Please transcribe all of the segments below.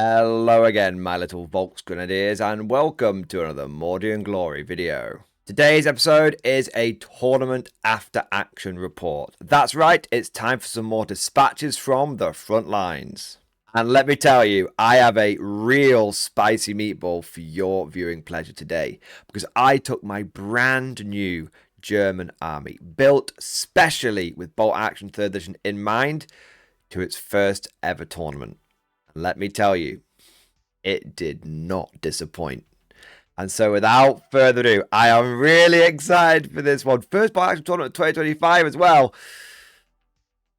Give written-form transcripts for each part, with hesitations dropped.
Hello again, my little Volks Grenadiers, and welcome to another Mordian Glory video. Today's episode is a tournament after action report. That's right, it's time for some more dispatches from the front lines. And let me tell you, I have a real spicy meatball for your viewing pleasure today, because I took my brand new German army, built specially with Bolt Action 3rd Edition in mind, to its first ever tournament. Let me tell you, it did not disappoint. And so without further ado, I am really excited for this one. First Bolt Action Tournament 2025 as well.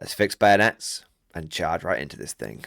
Let's fix bayonets and charge right into this thing.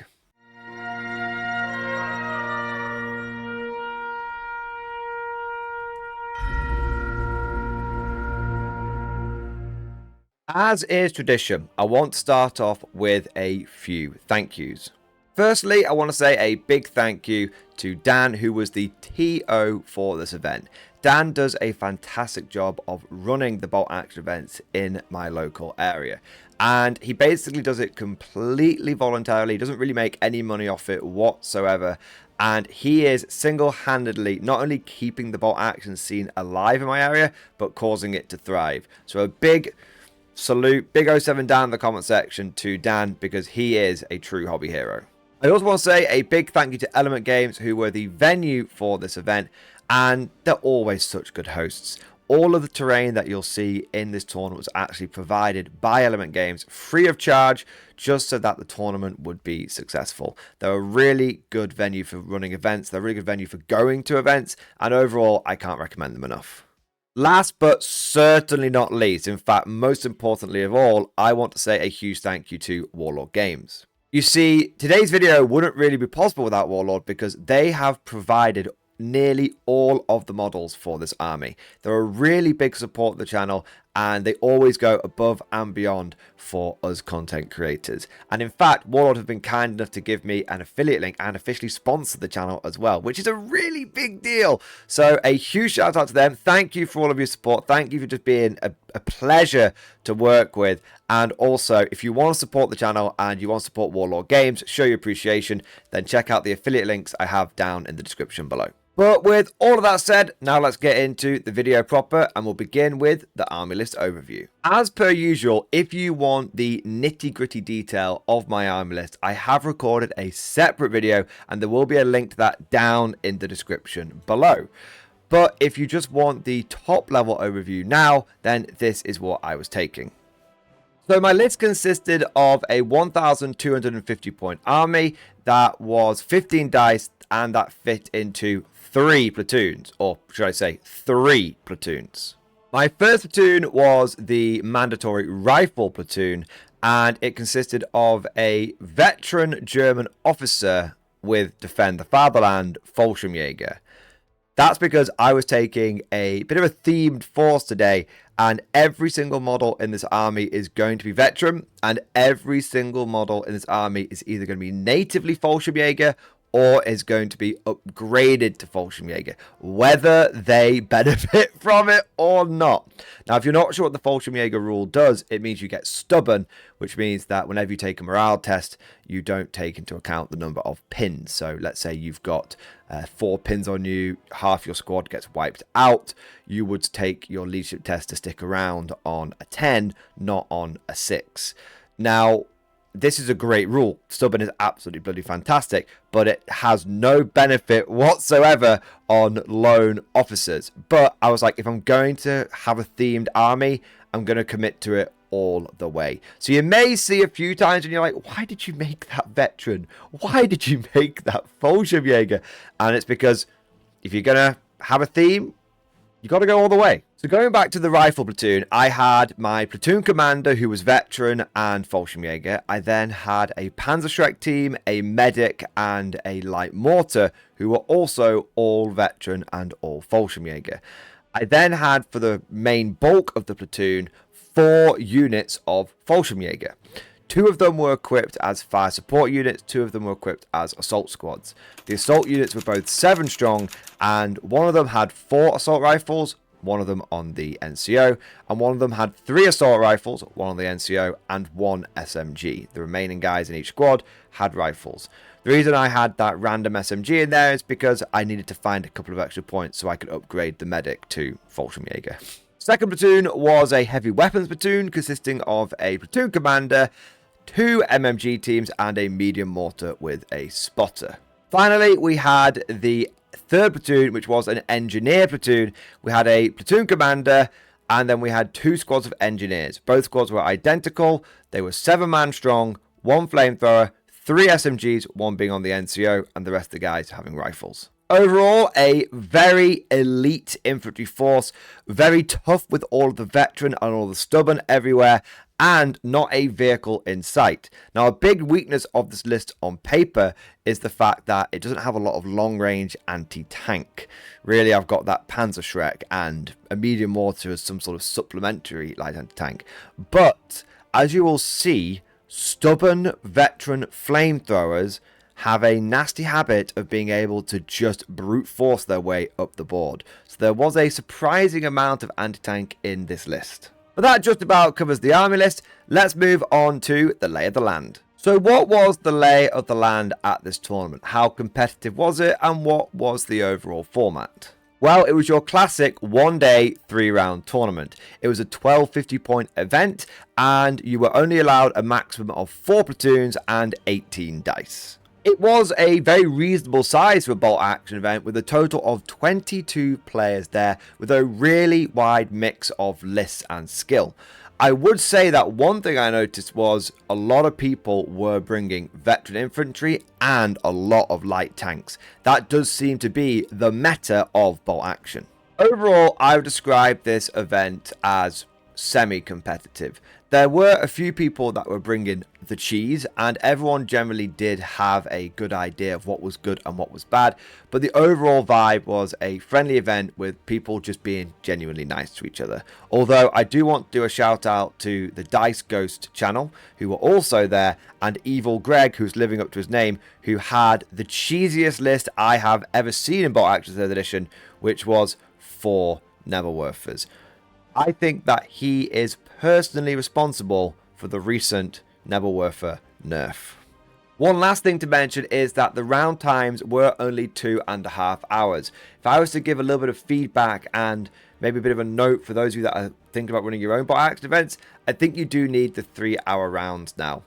As is tradition, I want to start off with a few thank yous. Firstly, I want to say a big thank you to Dan, who was the TO for this event. Dan does a fantastic job of running the Bolt Action events in my local area. And he basically does it completely voluntarily. He doesn't really make any money off it whatsoever. And he is single-handedly not only keeping the Bolt Action scene alive in my area, but causing it to thrive. So a big salute, big 07 down in the comment section to Dan, because he is a true hobby hero. I also want to say a big thank you to Element Games, who were the venue for this event, and they're always such good hosts. All of the terrain that you'll see in this tournament was actually provided by Element Games free of charge, just so that the tournament would be successful. They're a really good venue for running events, they're a really good venue for going to events, and overall I can't recommend them enough. Last but certainly not least, in fact most importantly of all, I want to say a huge thank you to Warlord Games. You see, today's video wouldn't really be possible without Warlord, because they have provided nearly all of the models for this army. They're a really big support of the channel, and they always go above and beyond for us content creators. And in fact, Warlord have been kind enough to give me an affiliate link and officially sponsor the channel as well, which is a really big deal. So a huge shout out to them. Thank you for all of your support. Thank you for just being a pleasure to work with. And also, if you want to support the channel and you want to support Warlord Games, show your appreciation, then check out the affiliate links I have down in the description below. But with all of that said, now let's get into the video proper, and we'll begin with the army list overview. As per usual, if you want the nitty-gritty detail of my army list, I have recorded a separate video, and there will be a link to that down in the description below. But if you just want the top level overview now, then this is what I was taking. So my list consisted of a 1,250 point army that was 15 dice, and that fit into 3 platoons, or should I say 3 platoons. My first platoon was the mandatory rifle platoon, and it consisted of a veteran German officer with Defend the Fatherland Fallschirmjäger. That's because I was taking a bit of a themed force today, and every single model in this army is going to be veteran, and every single model in this army is either going to be natively Fallschirmjäger or is going to be upgraded to Fallschirmjäger, whether they benefit from it or not. Now, if you're not sure what the Fallschirmjäger rule does, it means you get stubborn, which means that whenever you take a morale test, you don't take into account the number of pins. So let's say you've got 4 pins on you, half your squad gets wiped out, you would take your leadership test to stick around on a 10, not on a 6. Now, this is a great rule. Stubborn is absolutely bloody fantastic, but it has no benefit whatsoever on lone officers. But I was like, if I'm going to have a themed army, I'm going to commit to it all the way. So you may see a few times and you're like, why did you make that veteran? Why did you make that Fallschirmjäger? And it's because if you're going to have a theme, you got to go all the way. So going back to the rifle platoon, I had my platoon commander who was veteran and Fallschirmjäger. I then had a Panzerschreck team, a medic, and a light mortar who were also all veteran and all Fallschirmjäger. I then had, for the main bulk of the platoon, 4 units of Fallschirmjäger. 2 of them were equipped as fire support units, 2 of them were equipped as assault squads. The assault units were both 7 strong, and one of them had 4 assault rifles, one of them on the NCO, and one of them had 3 assault rifles, one on the NCO, and 1 SMG. The remaining guys in each squad had rifles. The reason I had that random SMG in there is because I needed to find a couple of extra points so I could upgrade the medic to Fallschirmjäger. Second platoon was a heavy weapons platoon consisting of a platoon commander, 2 MMG teams, and a medium mortar with a spotter. Finally, we had the third platoon, which was an engineer platoon. We had a platoon commander, and then we had 2 squads of engineers. Both squads were identical. They were 7-man strong, 1 flamethrower, 3 SMGs, 1 being on the NCO, and the rest of the guys having rifles. Overall, a very elite infantry force, very tough with all of the veteran and all the stubborn everywhere, and not a vehicle in sight. Now, a big weakness of this list on paper is the fact that it doesn't have a lot of long-range anti-tank. Really, I've got that Panzerschreck and a medium mortar as some sort of supplementary light anti-tank. But, as you will see, stubborn veteran flamethrowers have a nasty habit of being able to just brute force their way up the board. So there was a surprising amount of anti-tank in this list. But that just about covers the army list. Let's move on to the lay of the land. So what was the lay of the land at this tournament? How competitive was it, and what was the overall format? Well, it was your classic 1-day, 3-round tournament. It was a 1250 point event, and you were only allowed a maximum of 4 platoons and 18 dice. It was a very reasonable size for a bolt action event with a total of 22 players there with a really wide mix of lists and skill. I would say that one thing I noticed was a lot of people were bringing veteran infantry and a lot of light tanks. That does seem to be the meta of bolt action. Overall, I would describe this event as semi-competitive. There were a few people that were bringing the cheese, and everyone generally did have a good idea of what was good and what was bad, but the overall vibe was a friendly event with people just being genuinely nice to each other. Although I do want to do a shout out to the Dice Ghost channel, who were also there, and Evil Greg, who's living up to his name, who had the cheesiest list I have ever seen in Bolt Action 3rd Edition, which was 4 Nebelwerfers. I think that he is personally responsible for the recent Nebelwerfer nerf. One last thing to mention is that the round times were only 2.5 hours. If I was to give a little bit of feedback and maybe a bit of a note for those of you that are thinking about running your own bolt action events, I think you do need the 3-hour rounds now.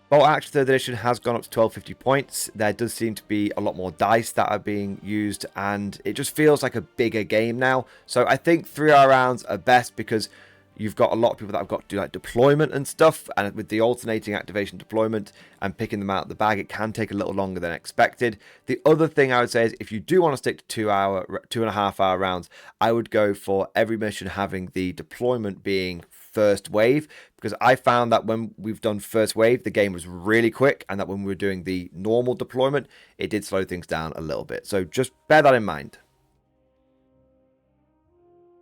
Bolt Action 3rd Edition has gone up to 1250 points. There does seem to be a lot more dice that are being used, and it just feels like a bigger game now. So I think 3-hour rounds are best because you've got a lot of people that have got to do like deployment and stuff, and with the alternating activation deployment and picking them out of the bag, it can take a little longer than expected. The other thing I would say is if you do want to stick to 2.5 hour rounds, I would go for every mission having the deployment being first wave, because I found that when we've done first wave, the game was really quick, and that when we were doing the normal deployment, it did slow things down a little bit. So just bear that in mind.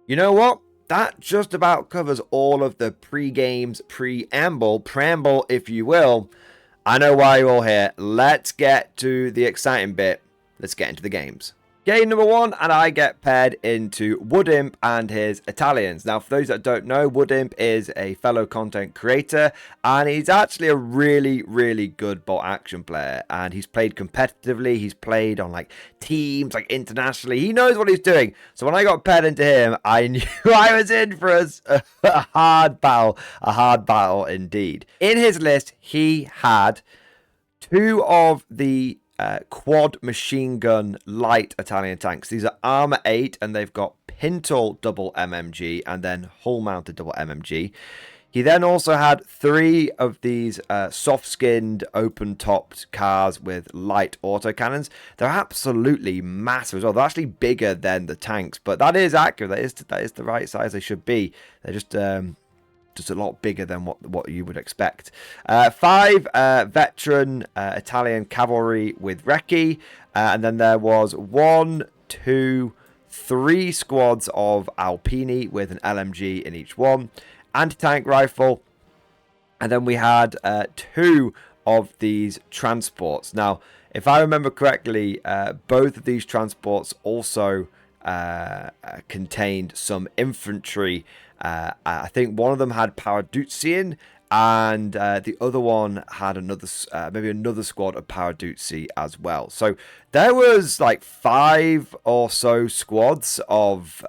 You know what? That just about covers all of the pre-games, preamble, if you will. I know why you're all here. Let's get to the exciting bit. Let's get into the games. Game number 1, and I get paired into Woodimp and his Italians. Now, for those that don't know, Woodimp is a fellow content creator, and he's actually a really, really good bolt action player. And he's played competitively. He's played on like teams, like internationally. He knows what he's doing. So when I got paired into him, I knew I was in for a hard battle indeed. In his list, he had 2 of the quad machine gun light Italian tanks. These are Armor 8, and they've got Pintle double MMG and then hull mounted double MMG. He then also had 3 of these soft-skinned, open-topped cars with light autocannons. They're absolutely massive as well. They're actually bigger than the tanks, but that is accurate. That is the right size they should be. They're just a lot bigger than what you would expect. 5 veteran Italian cavalry with Recce, and then there was 1, 2, 3 squads of Alpini with an LMG in each one, anti-tank rifle, and then we had 2 of these transports. Now, if I remember correctly, both of these transports also contained some infantry. I think one of them had Paradutzian, and the other one had another, maybe another squad of Paradutzi as well. So there was like 5 or so squads of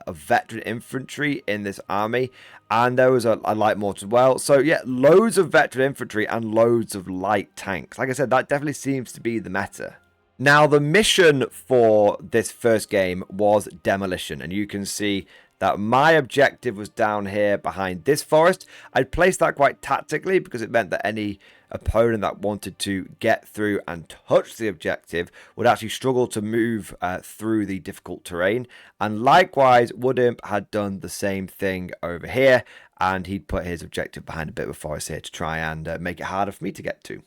veteran infantry in this army, and there was a light mortar as well. So yeah, loads of veteran infantry and loads of light tanks. Like I said, that definitely seems to be the meta. Now, the mission for this first game was demolition, and you can see that my objective was down here behind this forest. I'd placed that quite tactically because it meant that any opponent that wanted to get through and touch the objective would actually struggle to move through the difficult terrain. And likewise, Wood Imp had done the same thing over here, and he'd put his objective behind a bit of a forest here to try and make it harder for me to get to.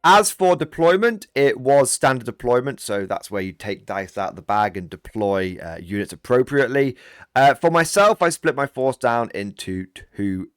As for deployment, it was standard deployment, so that's where you take dice out of the bag and deploy units appropriately. For myself, I split my force down into 2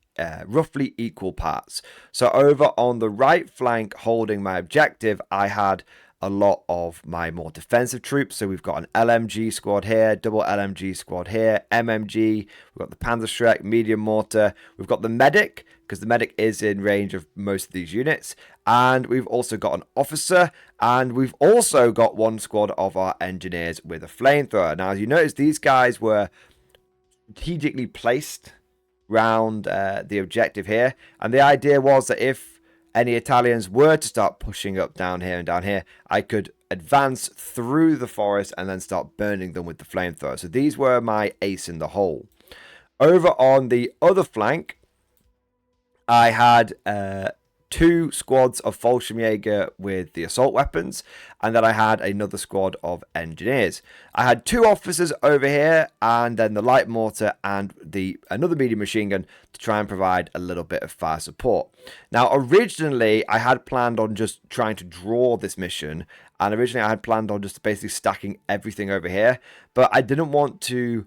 roughly equal parts. So over on the right flank, holding my objective, I had a lot of my more defensive troops. So we've got an LMG squad here, double LMG squad here, MMG, we've got the Panzerschreck, medium mortar, we've got the medic, because the medic is in range of most of these units, and we've also got an officer, and we've also got 1 squad of our engineers with a flamethrower. Now, as you notice, these guys were strategically placed around the objective here, and the idea was that if any Italians were to start pushing up down here and down here, I could advance through the forest and then start burning them with the flamethrower. So these were my ace in the hole. Over on the other flank, I had 2 squads of Fallschirmjäger with the assault weapons, and then I had another squad of engineers. I had 2 officers over here, and then the light mortar and another medium machine gun to try and provide a little bit of fire support. Now, originally, I had planned on just trying to draw this mission, and originally I had planned on just basically stacking everything over here, but I didn't want to...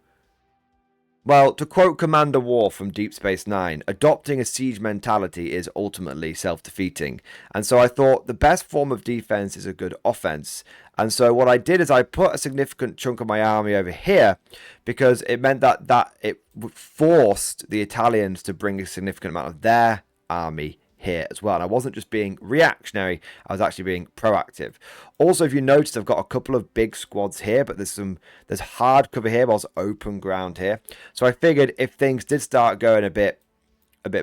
Well, to quote Commander War from Deep Space Nine, adopting a siege mentality is ultimately self-defeating. And so I thought the best form of defense is a good offense. And so what I did is I put a significant chunk of my army over here because it meant that it forced the Italians to bring a significant amount of their army here as well. And I wasn't just being reactionary, I was actually being proactive. Also, if you notice, I've got a couple of big squads here, but there's hard cover here, but also open ground here. So I figured if things did start going a bit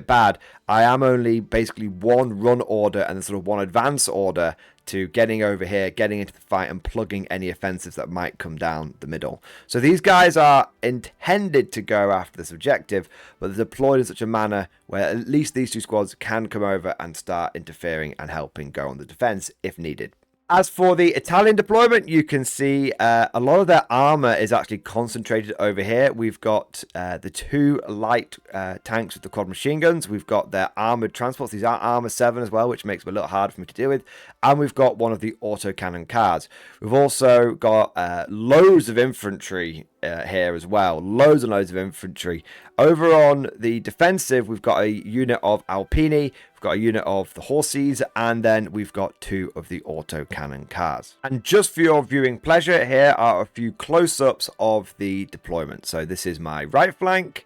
bad, I am only basically 1 run order and then sort of 1 advance order to getting over here, getting into the fight and plugging any offensives that might come down the middle. So these guys are intended to go after this objective, but they're deployed in such a manner where at least these 2 squads can come over and start interfering and helping go on the defense if needed. As for the Italian deployment, you can see a lot of their armor is actually concentrated over here. We've got the 2 light tanks with the quad machine guns. We've got their armored transports. These are armor 7 as well, which makes them a little hard for me to deal with. And we've got one of the autocannon cars. We've also got loads of infantry here as well. Loads and loads of infantry. Over on the defensive, we've got a unit of Alpini. We've got a unit of the Horses, and then we've got 2 of the autocannon cars. And just for your viewing pleasure, here are a few close-ups of the deployment. So this is my right flank.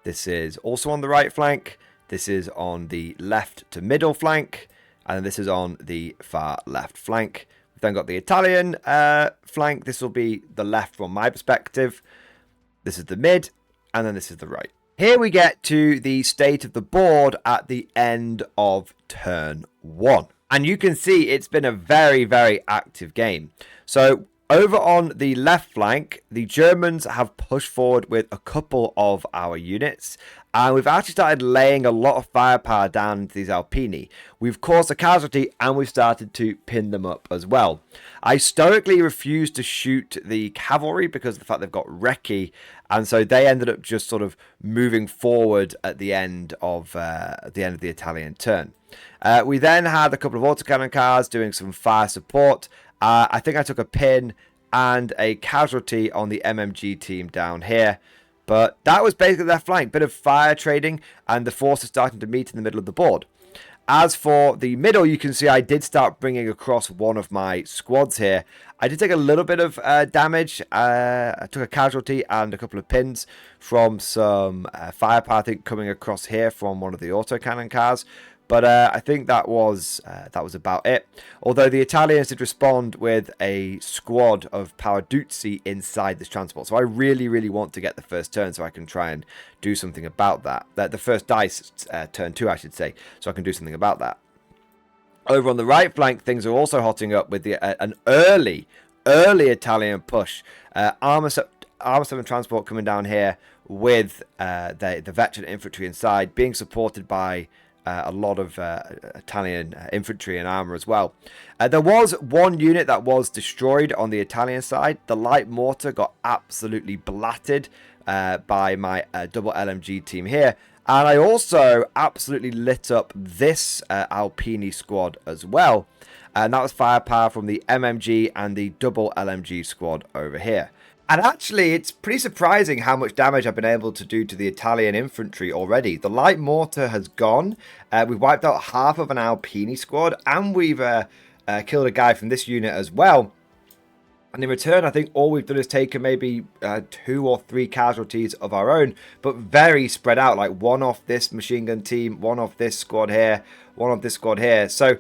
This is also on the right flank. This is on the left to middle flank. And this is on the far left flank. We've then got the Italian flank. This will be the left from my perspective. This is the mid, and then this is the right. Here we get to the state of the board at the end of turn 1. And you can see it's been a very, very active game. So over on the left flank, the Germans have pushed forward with a couple of our units. And we've actually started laying a lot of firepower down into these Alpini. We've caused a casualty and we've started to pin them up as well. I stoically refused to shoot the cavalry because of the fact they've got recce. And so they ended up just sort of moving forward at the end of the Italian turn. We then had a couple of autocannon cars doing some fire support. I think I took a pin and a casualty on the MMG team down here. But that was basically their flank. Bit of fire trading, and the forces starting to meet in the middle of the board. As for the middle, you can see I did start bringing across one of my squads here. I did take a little bit of damage. I took a casualty and a couple of pins from some firepower, I think, coming across here from one of the autocannon cars. But I think that was about it. Although the Italians did respond with a squad of Paraduzzi inside this transport. So I really, really want to get the first turn so I can try and do something about that. The first dice, turn 2, I should say, so I can do something about that. Over on the right flank, things are also hotting up with an early Italian push. Armor 7 transport coming down here with the veteran infantry inside, being supported by a lot of Italian infantry and armor as well. There was one unit that was destroyed on the Italian side. The light mortar got absolutely blatted by my double LMG team here. And I also absolutely lit up this Alpini squad as well. And that was firepower from the MMG and the double LMG squad over here. And actually, it's pretty surprising how much damage I've been able to do to the Italian infantry already. The light mortar has gone. We've wiped out half of an Alpini squad. And we've killed a guy from this unit as well. And in return, I think all we've done is taken maybe 2 or 3 casualties of our own. But very spread out. Like one off this machine gun team, one off this squad here, one off this squad here. So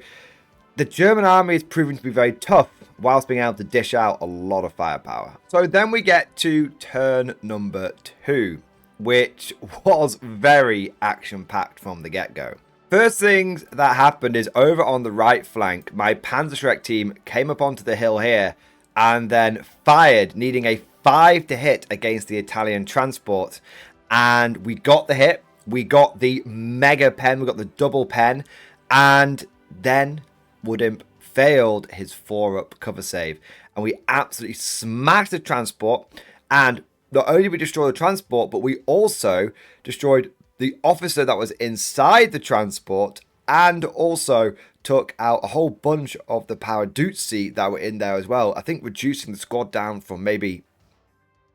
the German army is proving to be very tough, whilst being able to dish out a lot of firepower. So then we get to turn number 2, which was very action-packed from the get-go. First things that happened is over on the right flank, my Panzerschreck team came up onto the hill here and then fired, needing a 5 to hit against the Italian transport. And we got the hit, we got the mega pen, we got the double pen, and then Woodimp failed his 4-up cover save, and we absolutely smashed the transport. And not only did we destroy the transport, but we also destroyed the officer that was inside the transport, and also took out a whole bunch of the Paraduzzi that were in there as well. I think reducing the squad down from maybe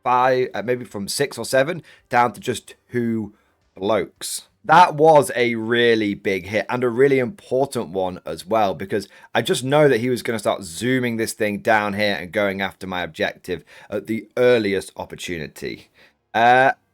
6 or 7 down to just 2 blokes. That was a really big hit, and a really important one as well, because I just know that he was going to start zooming this thing down here and going after my objective at the earliest opportunity.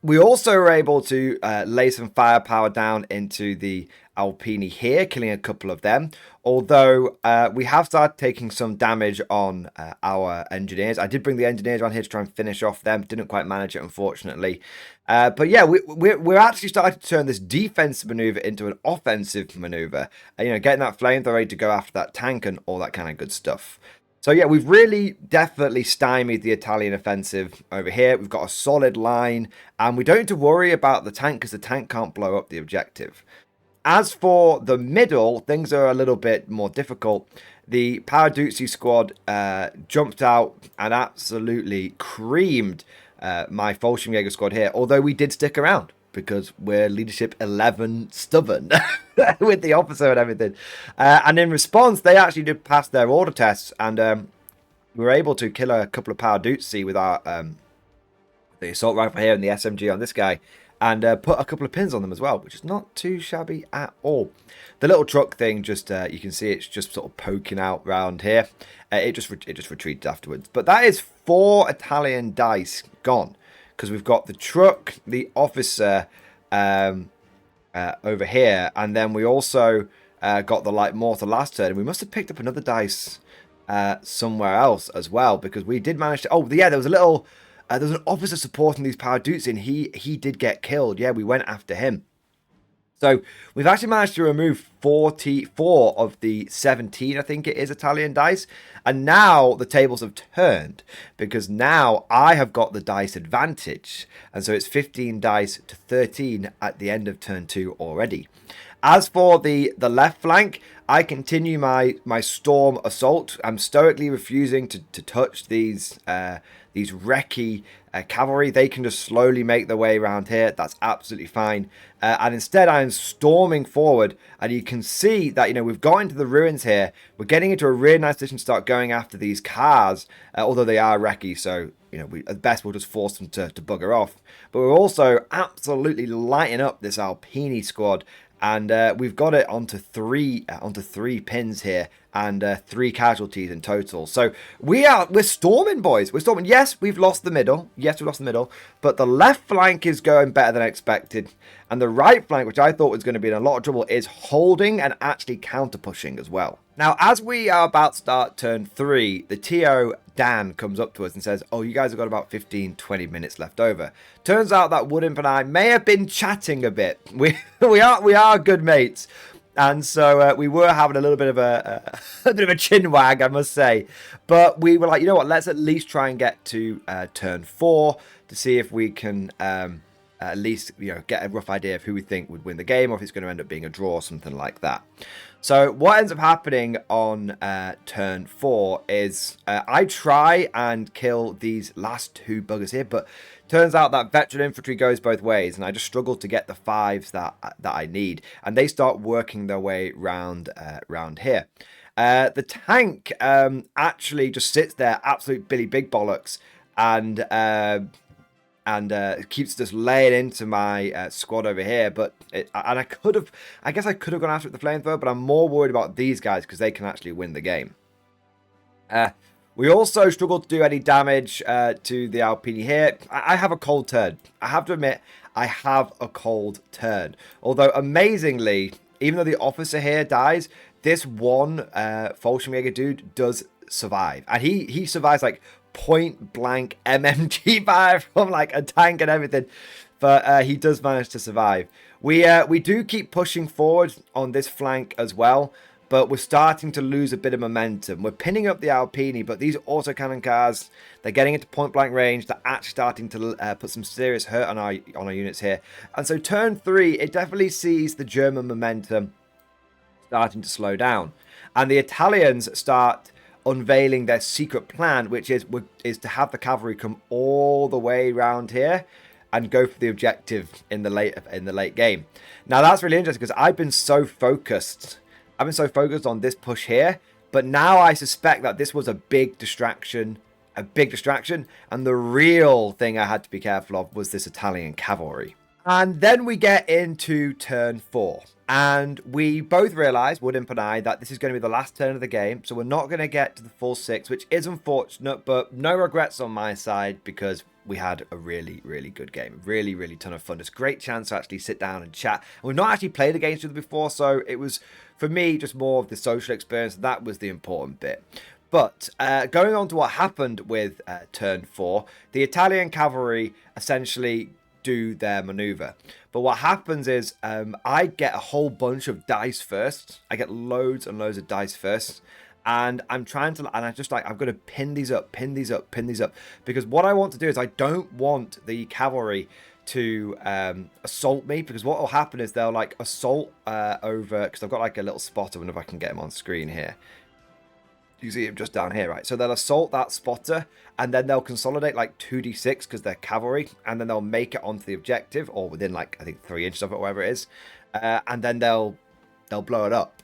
We also were able to lay some firepower down into the Alpini here, killing a couple of them. Although we have started taking some damage on our engineers. I did bring the engineers around here to try and finish off them. Didn't quite manage it, unfortunately. But yeah, we're actually starting to turn this defensive maneuver into an offensive maneuver. You know, getting that flamethrower ready to go after that tank and all that kind of good stuff. So yeah, we've really definitely stymied the Italian offensive over here. We've got a solid line, and we don't need to worry about the tank because the tank can't blow up the objective. As for the middle, things are a little bit more difficult. The Paraduzzi squad jumped out and absolutely creamed my Fallschirmjäger squad here, although we did stick around because we're leadership 11 stubborn with the officer and everything. And in response, they actually did pass their order tests, and we were able to kill a couple of Paraduzzi with our the assault rifle here and the SMG on this guy, and put a couple of pins on them as well, which is not too shabby at all. The little truck thing, just you can see it's just sort of poking out round here. It just retreated afterwards. But that is 4 Italian dice gone, because we've got the truck, the officer over here, and then we also got the light mortar last turn. And we must have picked up another dice somewhere else as well, because we did manage to... Oh, yeah, there was a little... there was an officer supporting these Paraduzzi, and he did get killed. Yeah, we went after him. So we've actually managed to remove 44 of the 17, I think it is, Italian dice. And now the tables have turned, because now I have got the dice advantage. And so it's 15 dice to 13 at the end of turn 2 already. As for the left flank, I continue my storm assault. I'm stoically refusing to touch these wrecky cavalry. They can just slowly make their way around here. That's absolutely fine. And instead, I'm storming forward. And you can see that, you know, we've got into the ruins here. We're getting into a really nice position to start going after these cars, although they are wrecky. So, you know, at best, we'll just force them to bugger off. But we're also absolutely lighting up this Alpini squad. And we've got it onto three pins here, and 3 casualties in total. So we're storming, boys. We're storming. Yes, we've lost the middle. But the left flank is going better than expected, and the right flank, which I thought was going to be in a lot of trouble, is holding and actually counter pushing as well. Now, as we are about to start turn 3, the TO Dan comes up to us and says, oh, you guys have got about 15-20 minutes left over. Turns out that Woodimp and I may have been chatting a bit. We are good mates. And so we were having a little bit of a bit of a chin wag, I must say. But we were like, you know what, let's at least try and get to turn 4 to see if we can at least, get a rough idea of who we think would win the game, or if it's going to end up being a draw or something like that. So what ends up happening on turn 4 is I try and kill these last 2 buggers here, but turns out that veteran infantry goes both ways, and I just struggle to get the 5s that I need, and they start working their way round here. The tank actually just sits there, absolute Billy Big Bollocks, and keeps just laying into my squad over here. But I guess I could have gone after it with the flamethrower, but I'm more worried about these guys because they can actually win the game. We also struggled to do any damage to the Alpini here. I have a cold turn. I have to admit, I have a cold turn. Although, amazingly, even though the officer here dies, this one Fallschirmjäger dude does survive. And he survives, like, point blank MMG fire from, like, a tank and everything. But he does manage to survive. We do keep pushing forward on this flank as well, but we're starting to lose a bit of momentum. We're pinning up the Alpini, but these autocannon cars, they're getting into point-blank range. They're actually starting to put some serious hurt on our units here. And so turn 3, it definitely sees the German momentum starting to slow down. And the Italians start unveiling their secret plan, which is to have the cavalry come all the way around here and go for the objective in the late game. Now, that's really interesting because I've been so focused on this push here, but now I suspect that this was a big distraction, and the real thing I had to be careful of was this Italian cavalry. And then we get into turn 4, and we both realise, Woodimp and I, that this is going to be the last turn of the game, so we're not going to get to the full 6, which is unfortunate, but no regrets on my side because we had a really, really good game. Really, really ton of fun. It's a great chance to actually sit down and chat. And we've not actually played against each other before, so it was, for me, just more of the social experience. That was the important bit. But going on to what happened with turn 4, the Italian cavalry essentially do their maneuver. But what happens is I get a whole bunch of dice first. I get loads and loads of dice first. And I'm trying to, and I just like, I've got to pin these up, because what I want to do is I don't want the cavalry to assault me, because what will happen is they'll like assault over, because I've got like a little spotter. I wonder if I can get him on screen here. You see him just down here, right? So they'll assault that spotter, and then they'll consolidate like 2d6 because they're cavalry, and then they'll make it onto the objective, or within like, I think 3 inches of it, or whatever it is, and then they'll blow it up.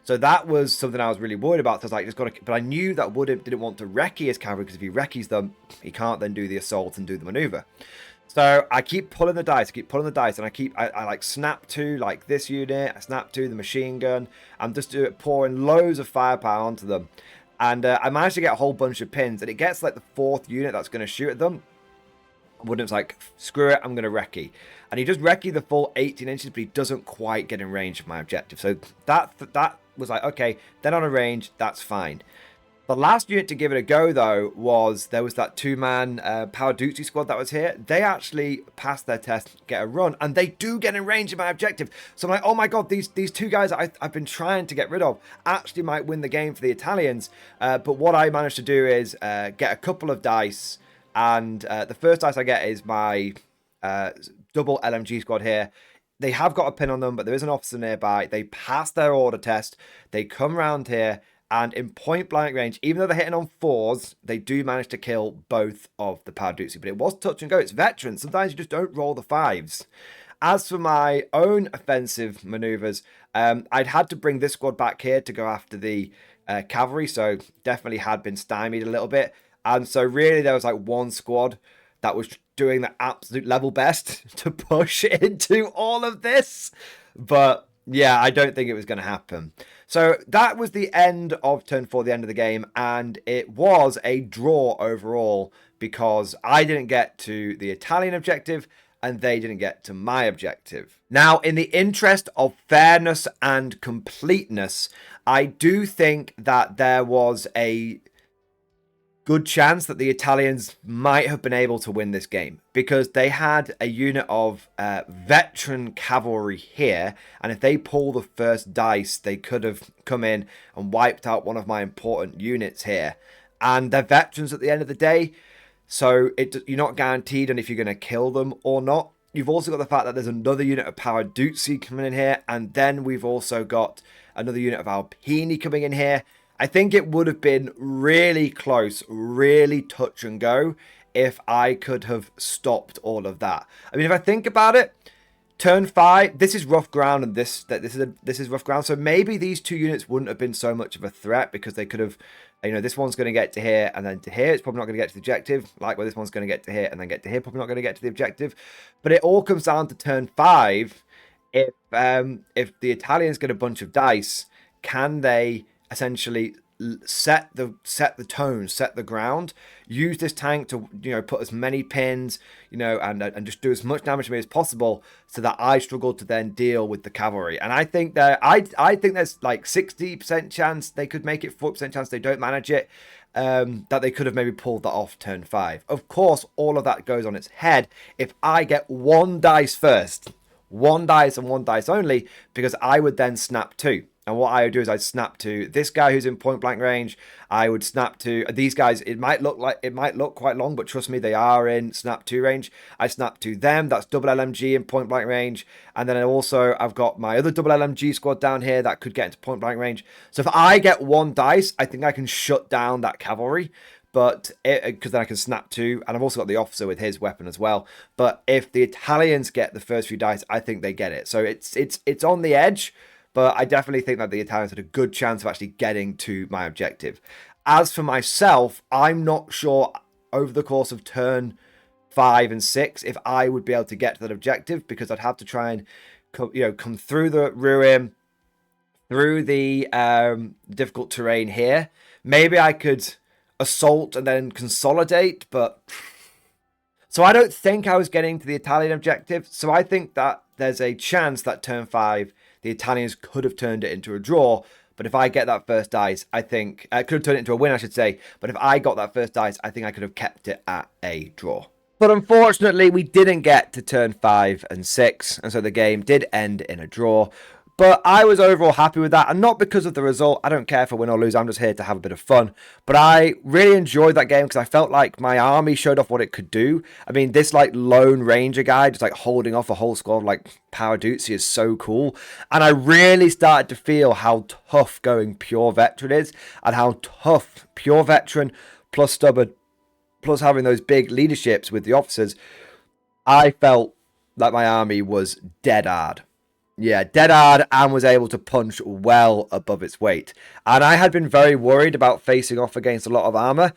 So that was something I was really worried about. So I was like, just got to, but I knew that Woodimp didn't want to recce his cavalry, because if he recces them, he can't then do the assault and do the maneuver. So I keep pulling the dice, and I like snap to like this unit, I snap to the machine gun. I'm just pouring loads of firepower onto them. And I managed to get a whole bunch of pins, and it gets like the 4th unit that's going to shoot at them. Woodimp's like, screw it, I'm going to recce. And he does recce the full 18 inches, but he doesn't quite get in range of my objective. So that was like, okay, then on a range, that's fine. The last unit to give it a go, though, there was that 2-man Paraduzzi squad that was here. They actually passed their test, get a run, and they do get in range of my objective. So I'm like, oh my god, these 2 guys I've been trying to get rid of actually might win the game for the Italians. But what I managed to do is get a couple of dice, and the first dice I get is my double LMG squad here. They have got a pin on them, but there is an officer nearby. They pass their order test. They come around here, and in point blank range, even though they're hitting on 4s, they do manage to kill both of the Paraduzzi. But it was touch and go. It's veterans. Sometimes you just don't roll the 5s. As for my own offensive maneuvers, I'd had to bring this squad back here to go after the cavalry, so definitely had been stymied a little bit. And so really there was like one squad that was doing the absolute level best to push into all of this. But Yeah, I don't think it was going to happen. So that was the end of turn 4, the end of the game, and it was a draw overall because I didn't get to the Italian objective and they didn't get to my objective. Now, in the interest of fairness and completeness, I do think that there was a good chance that the Italians might have been able to win this game because they had a unit of veteran cavalry here, and if they pull the first dice, they could have come in and wiped out one of my important units here. And they're veterans at the end of the day, so you're not guaranteed on if you're going to kill them or not. You've also got the fact that there's another unit of Paraduzzi coming in here, and then we've also got another unit of Alpini coming in here. I think it would have been really close, really touch and go if I could have stopped all of that. I mean, if I think about it, turn 5, this is rough ground, and this is rough ground. So maybe these two units wouldn't have been so much of a threat because they could have, this one's going to get to here and then to here. It's probably not going to get to the objective. Likewise, this one's going to get to here and then get to here. Probably not going to get to the objective. But it all comes down to turn 5. If the Italians get a bunch of dice, can they essentially set the tone, set the ground, use this tank to put as many pins, and just do as much damage to me as possible, so that I struggle to then deal with the cavalry. And I think I think there's like 60% chance they could make it, 40% chance they don't manage it, that they could have maybe pulled that off turn 5. Of course, all of that goes on its head if I get one dice first, one dice and one dice only, because I would then snap 2. And what I would do is I'd snap to this guy who's in point blank range. I would snap to these guys. It might look quite long, but trust me, they are in snap 2 range. I snap to them. That's double LMG in point blank range. And then also I've got my other double LMG squad down here that could get into point blank range. So if I get one dice, I think I can shut down that cavalry. But because then I can snap 2, and I've also got the officer with his weapon as well. But if the Italians get the first few dice, I think they get it. So it's on the edge. But I definitely think that the Italians had a good chance of actually getting to my objective. As for myself, I'm not sure over the course of turn 5 and 6 if I would be able to get to that objective, because I'd have to try and come through the ruin, through the difficult terrain here. Maybe I could assault and then consolidate, but so I don't think I was getting to the Italian objective. So I think that there's a chance that turn 5 the Italians could have turned it into a draw. But if I get that first dice, I think I could have turned it into a win, I should say. But if I got that first dice, I think I could have kept it at a draw. But unfortunately, we didn't get to turn 5 and 6. And so the game did end in a draw. But I was overall happy with that, and not because of the result. I don't care if I win or lose. I'm just here to have a bit of fun. But I really enjoyed that game because I felt like my army showed off what it could do. I mean, this like lone ranger guy just like holding off a whole squad like Paraduzzi is so cool. And I really started to feel how tough going pure veteran is, and how tough pure veteran plus stubborn plus having those big leaderships with the officers. I felt like my army was dead hard. Yeah, dead hard, and was able to punch well above its weight. And I had been very worried about facing off against a lot of armor,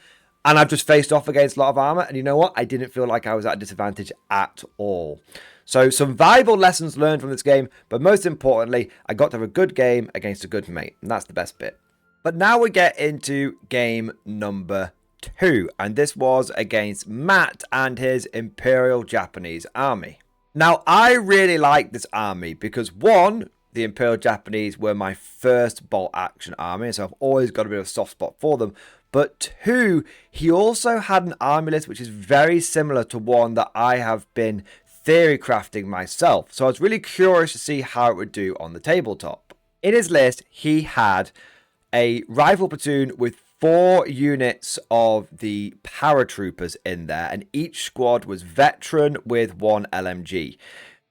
and I've just faced off against a lot of armor, and you know what? I didn't feel like I was at a disadvantage at all. So some valuable lessons learned from this game, but most importantly, I got to have a good game against a good mate, and that's the best bit. But now we get into game number 2, and this was against Matt and his Imperial Japanese army. Now, I really like this army because, one, the Imperial Japanese were my first bolt action army, so I've always got a bit of a soft spot for them. But 2, he also had an army list which is very similar to one that I have been theory crafting myself. So I was really curious to see how it would do on the tabletop. In his list, he had a rifle platoon with 4 units of the paratroopers in there, and each squad was veteran with 1 LMG.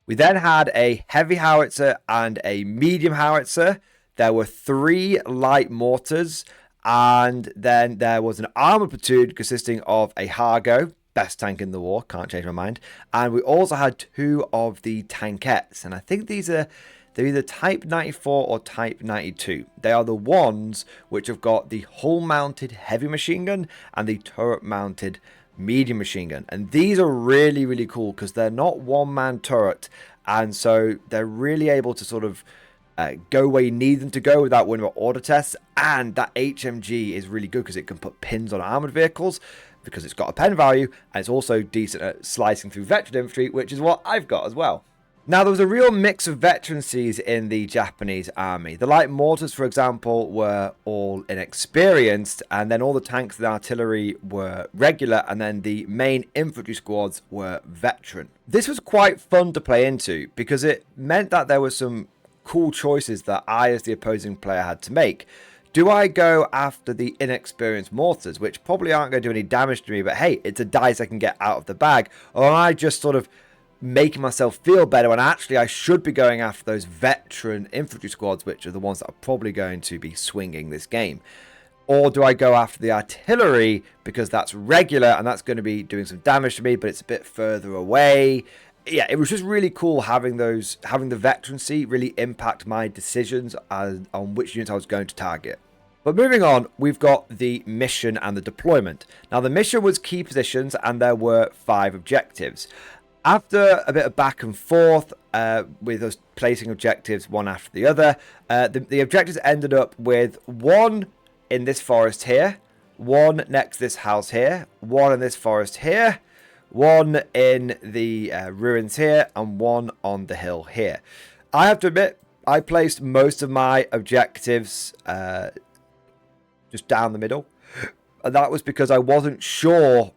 We then had a heavy howitzer and a medium howitzer. There were 3 light mortars, and then there was an armor platoon consisting of a Hargo, best tank in the war, can't change my mind, and we also had 2 of the tankettes, and I think they're either Type 94 or Type 92. They are the ones which have got the hull-mounted heavy machine gun and the turret-mounted medium machine gun. And these are really, really cool because they're not one-man turret. And so they're really able to sort of go where you need them to go without worrying about order tests. And that HMG is really good because it can put pins on armored vehicles because it's got a pen value, and it's also decent at slicing through veteran infantry, which is what I've got as well. Now, there was a real mix of veterancies in the Japanese army. The light mortars, for example, were all inexperienced, and then all the tanks and artillery were regular, and then the main infantry squads were veteran. This was quite fun to play into because it meant that there were some cool choices that I, as the opposing player, had to make. Do I go after the inexperienced mortars, which probably aren't going to do any damage to me, but hey, it's a dice I can get out of the bag? Or am I just sort of making myself feel better when actually I should be going after those veteran infantry squads, which are the ones that are probably going to be swinging this game? Or do I go after the artillery because that's regular and that's going to be doing some damage to me, but it's a bit further away? Yeah, it was just really cool having the veterancy really impact my decisions on which units I was going to target. But moving on, we've got the mission and the deployment. Now, the mission was key positions, and there were 5 objectives. After a bit of back and forth with us placing objectives one after the other, the objectives ended up with 1 in this forest here, 1 next to this house here, 1 in this forest here, 1 in the ruins here, and 1 on the hill here. I have to admit, I placed most of my objectives just down the middle. And that was because I wasn't sure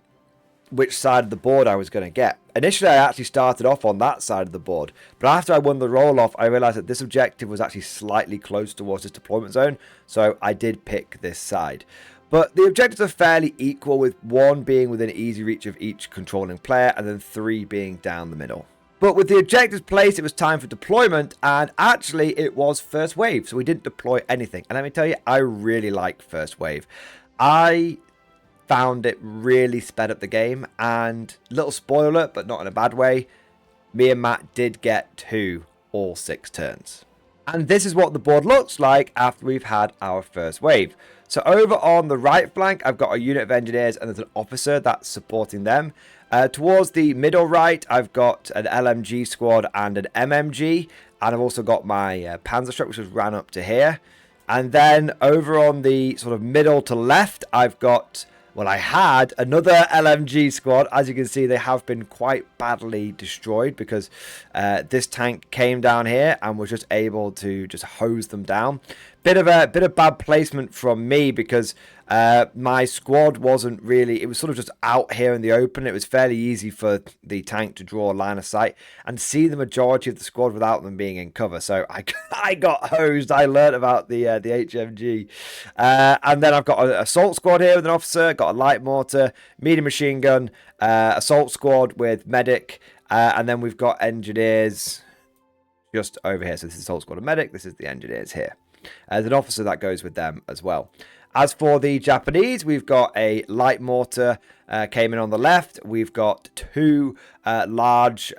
which side of the board I was going to get. Initially, I actually started off on that side of the board. But after I won the roll-off, I realized that this objective was actually slightly close towards this deployment zone. So I did pick this side. But the objectives are fairly equal, with 1 being within easy reach of each controlling player, and then 3 being down the middle. But with the objectives placed, it was time for deployment, and actually it was first wave, so we didn't deploy anything. And let me tell you, I really like first wave. I found it really sped up the game, and little spoiler, but not in a bad way, me and Matt did get to all 6 turns. And this is what the board looks like after we've had our first wave. So over on the right flank, I've got a unit of engineers, and there's an officer that's supporting them. Towards the middle right, I've got an LMG squad and an MMG, and I've also got my Panzerstruck, which has ran up to here. And then over on the sort of middle to left, I've got, well, I had another LMG squad. As you can see, they have been quite badly destroyed because this tank came down here and was just able to just hose them down. Bit of bad placement from me because my squad wasn't really, it was sort of just out here in the open. It was fairly easy for the tank to draw a line of sight and see the majority of the squad without them being in cover. So I got hosed. I learned about the HMG. And then I've got an assault squad here with an officer, got a light mortar, medium machine gun, assault squad with medic, and then we've got engineers just over here. So this is assault squad and medic. This is the engineers here. There's an officer that goes with them as well. As for the Japanese, we've got a light mortar came in on the left. We've got 2 large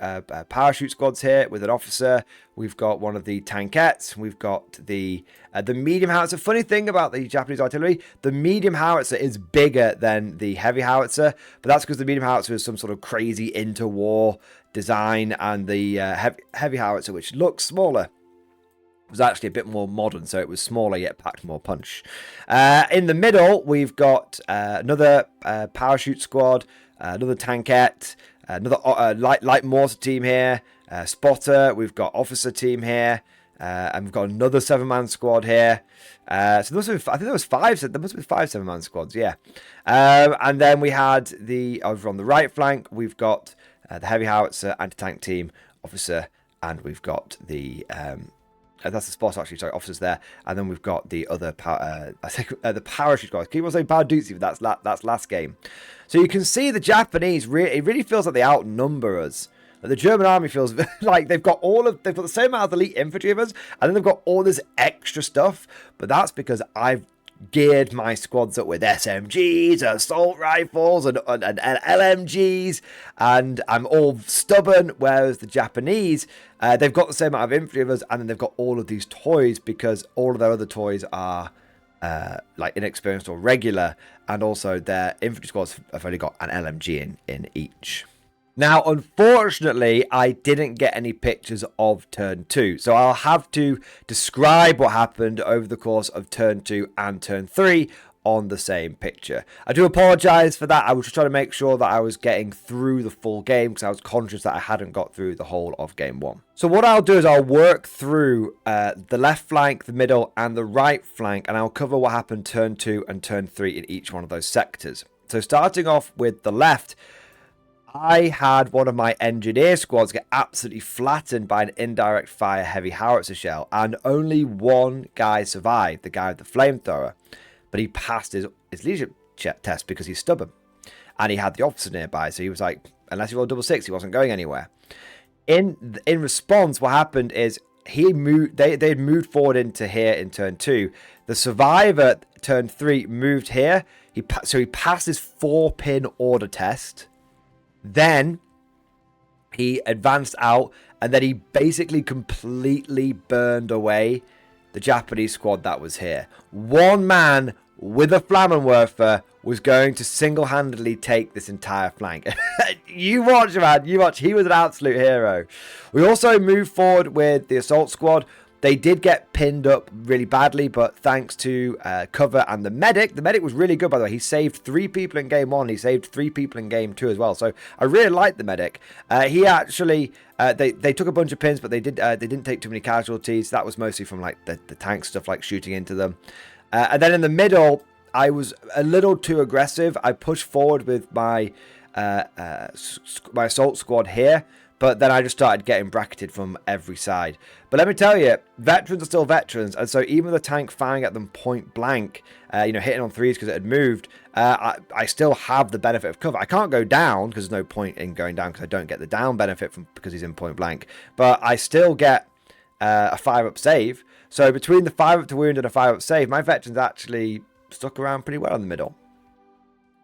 parachute squads here with an officer. We've got one of the tankettes. We've got the medium howitzer. Funny thing about the Japanese artillery, the medium howitzer is bigger than the heavy howitzer, but that's because the medium howitzer is some sort of crazy interwar design, and the heavy howitzer, which looks smaller, was actually a bit more modern, so it was smaller yet packed more punch. In the middle, we've got another parachute squad, another tankette, another light mortar team here, spotter. We've got officer team here, and we've got another 7-man squad here. So there must have been, I think there was 5. There must have been 5 7-man squads, yeah. And then we had over on the right flank, we've got the heavy howitzer anti-tank team, officer, and we've got the that's the spotter, actually, sorry, officers there. And then we've got the other, the parachute squad. Keep on saying Paradootsie, but that's last game. So you can see the Japanese, it really feels like they outnumber us. The German army feels like they've got the same amount of elite infantry of us, and then they've got all this extra stuff. But that's because I've geared my squads up with SMGs, assault rifles, and LMGs, and I'm all stubborn, whereas the Japanese, they've got the same amount of infantry of us, and then they've got all of these toys, because all of their other toys are like inexperienced or regular, and also their infantry squads have only got an LMG in each. Now, unfortunately, I didn't get any pictures of turn 2, so I'll have to describe what happened over the course of turn 2 and turn 3 on the same picture. I do apologize for that. I was just trying to make sure that I was getting through the full game because I was conscious that I hadn't got through the whole of game 1. So what I'll do is I'll work through the left flank, the middle, and the right flank, and I'll cover what happened turn 2 and turn 3 in each one of those sectors. So starting off with the left, I had one of my engineer squads get absolutely flattened by an indirect fire heavy howitzer shell, and only one guy survived, the guy with the flamethrower. But he passed his leadership test because he's stubborn. And he had the officer nearby, so he was like, unless he rolled double 6, he wasn't going anywhere. In response, what happened is he moved. They had moved forward into here in turn 2. The survivor, turn 3, moved here. So he passed his 4-pin order test. Then he advanced out, and then he basically completely burned away the Japanese squad that was here. One man with a Flammenwerfer was going to single-handedly take this entire flank. You watch, man. You watch. He was an absolute hero. We also moved forward with the assault squad. They did get pinned up really badly, but thanks to cover and the medic was really good, by the way. He saved 3 people in game 1. He saved 3 people in game 2 as well. So I really liked the medic. He actually, they took a bunch of pins, but they didn't take too many casualties. That was mostly from like the tank stuff, like shooting into them. And then in the middle, I was a little too aggressive. I pushed forward with my assault squad here. But then I just started getting bracketed from every side. But let me tell you, veterans are still veterans. And so even the tank firing at them point blank, hitting on 3s because it had moved, I still have the benefit of cover. I can't go down because there's no point in going down because I don't get the down benefit because he's in point blank. But I still get a 5-up save. So between the 5-up to wound and a 5-up save, my veterans actually stuck around pretty well in the middle.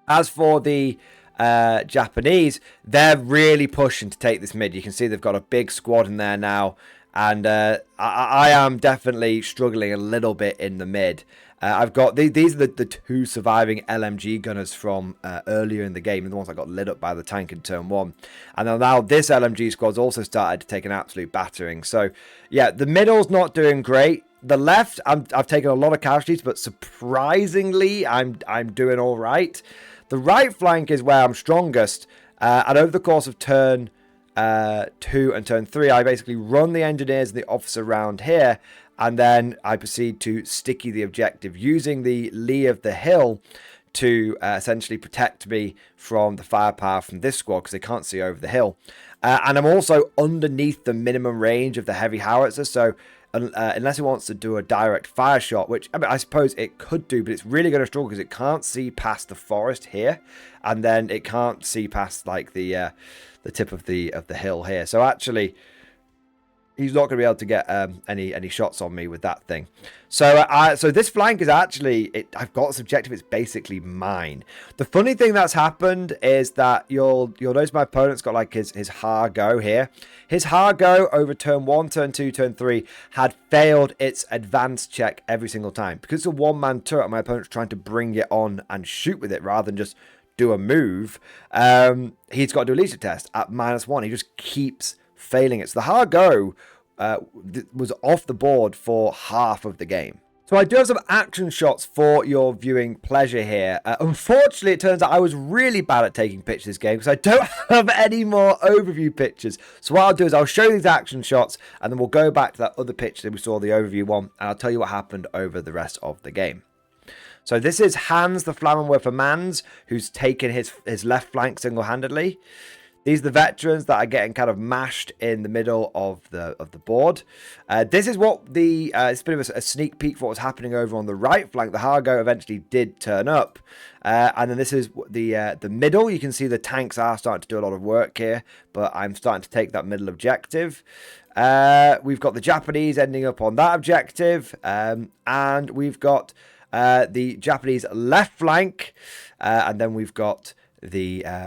As for the Japanese, they're really pushing to take this mid. You can see they've got a big squad in there now, and I am definitely struggling a little bit in the mid. I've got these are the 2 surviving LMG gunners from earlier in the game, the ones that got lit up by the tank in turn 1, and now this LMG squad's also started to take an absolute battering. So yeah, the middle's not doing great. The left, I've taken a lot of casualties, but surprisingly I'm doing all right. The right flank is where I'm strongest, and over the course of turn 2 and turn 3, I basically run the engineers and the officer around here, and then I proceed to sticky the objective using the lee of the hill to essentially protect me from the firepower from this squad because they can't see over the hill. And I'm also underneath the minimum range of the heavy howitzer, so unless it wants to do a direct fire shot, which I suppose it could do, but it's really going to struggle because it can't see past the forest here, and then it can't see past like the tip of the hill here. So actually, he's not going to be able to get any shots on me with that thing. So so this flank is actually, I've got this objective. It's basically mine. The funny thing that's happened is that you'll notice my opponent's got like his hard go here. His hard go over turn 1, turn 2, turn 3 had failed its advanced check every single time. Because it's a one-man turret, my opponent's trying to bring it on and shoot with it rather than just do a move. He's got to do a leadership test at -1. He just keeps failing it. So the hard go was off the board for half of the game. So I do have some action shots for your viewing pleasure here. Unfortunately, it turns out I was really bad at taking pictures this game because I don't have any more overview pictures. So what I'll do is I'll show you these action shots, and then we'll go back to that other picture that we saw, the overview one, and I'll tell you what happened over the rest of the game. So this is Hans, the Flammenwerfer Mans, who's taken his left flank single-handedly. These are the veterans that are getting kind of mashed in the middle of the board. This is what it's a bit of a sneak peek for what was happening over on the right flank. The Hargo eventually did turn up. And then this is the middle. You can see the tanks are starting to do a lot of work here, but I'm starting to take that middle objective. We've got the Japanese ending up on that objective. And we've got the Japanese left flank. And then we've got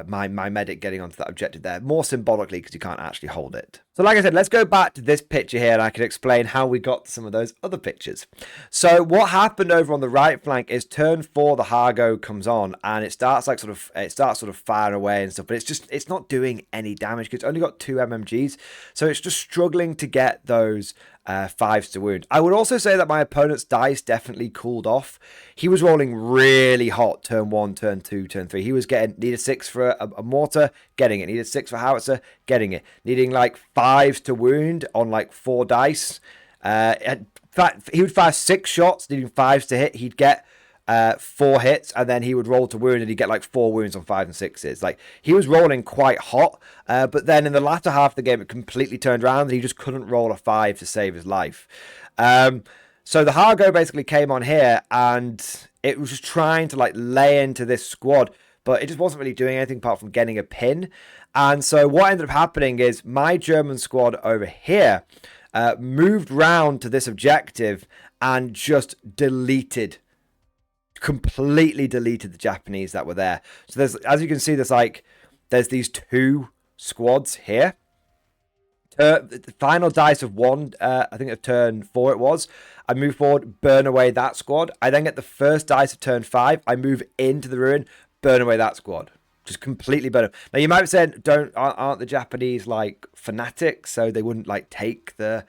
my medic getting onto that objective there, more symbolically because you can't actually hold it. So like I said, let's go back to this picture here and I can explain how we got to some of those other pictures. So what happened over on the right flank is turn 4, the Hargo comes on and it starts like sort of firing away and stuff, but it's not doing any damage because it's only got 2 MMGs. So it's just struggling to get those 5s to wound. I would also say that my opponent's dice definitely cooled off. He was rolling really hot turn 1, turn 2, turn 3. He was needed 6 for a mortar, getting it. Needed 6 for howitzer, getting it. Needing like 5s to wound on like 4 dice. In fact, he would fire 6 shots, needing 5s to hit. He'd get 4 hits, and then he would roll to wound, and he'd get like 4 wounds on 5s and 6s. Like, he was rolling quite hot, but then in the latter half of the game, it completely turned around, and he just couldn't roll a 5 to save his life. So the Hargo basically came on here, and it was just trying to like lay into this squad, but it just wasn't really doing anything apart from getting a pin. And so what ended up happening is my German squad over here moved round to this objective and just completely deleted the Japanese that were there. So there's, as you can see, there's these 2 squads here. The final dice of 1, I think of turn 4 it was. I move forward, burn away that squad. I then get the first dice of turn 5. I move into the ruin, burn away that squad. Just completely burn them. Now you might have said, aren't the Japanese like fanatics, so they wouldn't like take the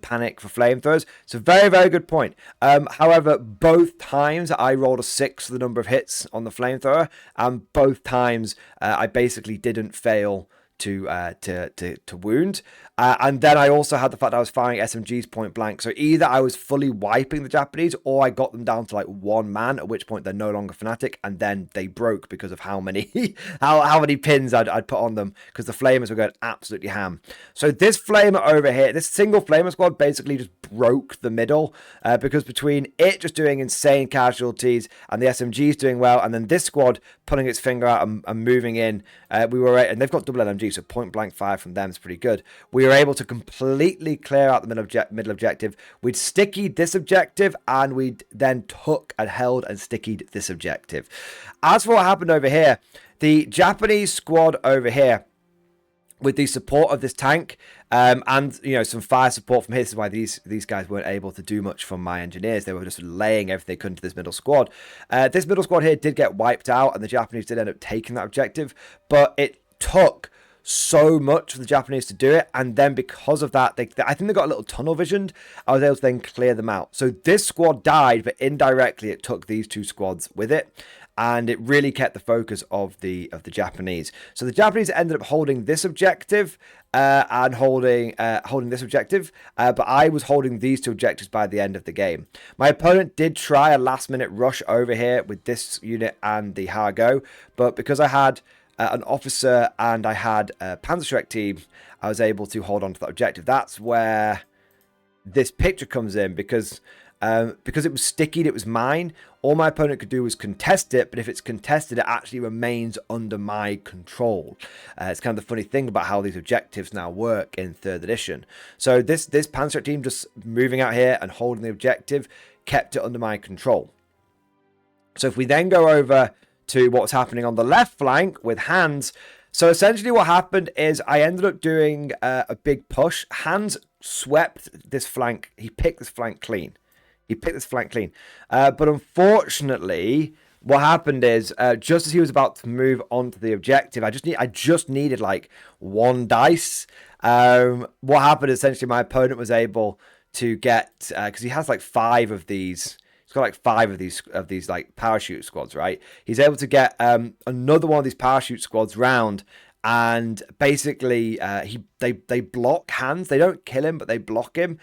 panic for flamethrowers? It's a very, very good point. However, both times I rolled a 6 for the number of hits on the flamethrower, and both times I basically didn't fail to wound. And then I also had the fact that I was firing SMGs point blank. So either I was fully wiping the Japanese, or I got them down to like 1 man, at which point they're no longer fanatic, and then they broke because of how many how many pins I'd put on them, because the flamers were going absolutely ham. So this flamer over here, this single flamer squad basically just broke the middle, because between it just doing insane casualties and the SMGs doing well, and then this squad pulling its finger out and moving in, and they've got double LMG, so point blank fire from them is pretty good. We were able to completely clear out the middle objective. We'd stickied this objective, and we'd then took and held and stickied this objective. As for what happened over here, the Japanese squad over here, with the support of this tank, and some fire support from here. This is why these guys weren't able to do much from my engineers. They were just laying everything they could into this middle squad. This middle squad here did get wiped out, and the Japanese did end up taking that objective, but it took so much for the Japanese to do it, and then because of that, I think they got a little tunnel visioned. I was able to then clear them out. So this squad died, but indirectly it took these 2 squads with it, and it really kept the focus of the Japanese. So the Japanese ended up holding this objective and holding this objective, but I was holding these 2 objectives by the end of the game. My opponent did try a last-minute rush over here with this unit and the Hargo, but because I had an officer and I had a Panzerschreck team, I was able to hold on to that objective. That's where this picture comes in, because it was stickied, it was mine. All my opponent could do was contest it, but if it's contested, it actually remains under my control. It's kind of the funny thing about how these objectives now work in 3rd edition. So this Panzerschreck team just moving out here and holding the objective kept it under my control. So if we then go over to what's happening on the left flank with Hans. So essentially what happened is I ended up doing a big push. Hans swept this flank. He picked this flank clean. But unfortunately, what happened is just as he was about to move on to the objective, I just needed like 1 dice. What happened, essentially, my opponent was able to get, because he has like 5 of these. He's got like 5 of these like parachute squads, right? He's able to get another one of these parachute squads round, and basically they block Hans. They don't kill him, but they block him.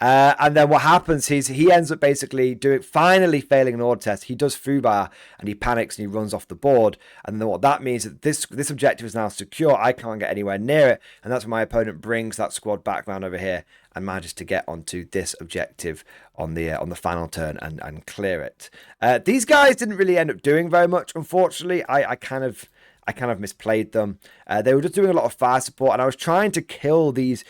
And then what happens, he ends up basically finally failing an order test. He does Fubar, and he panics and he runs off the board. And then what that means is that this objective is now secure. I can't get anywhere near it, and that's when my opponent brings that squad back round over here and manages to get onto this objective on the final turn and clear it. These guys didn't really end up doing very much, unfortunately. I I kind of misplayed them. They were just doing a lot of fire support, and I was trying to kill these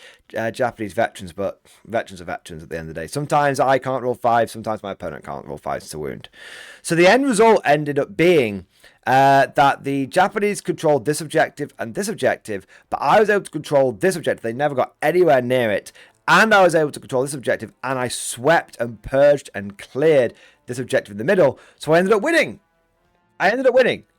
Japanese veterans, but veterans are veterans at the end of the day. Sometimes I can't roll 5, sometimes my opponent can't roll 5 to wound. So the end result ended up being that the Japanese controlled this objective and this objective, but I was able to control this objective. They never got anywhere near it. And I was able to control this objective, and I swept and purged and cleared this objective in the middle. So I ended up winning.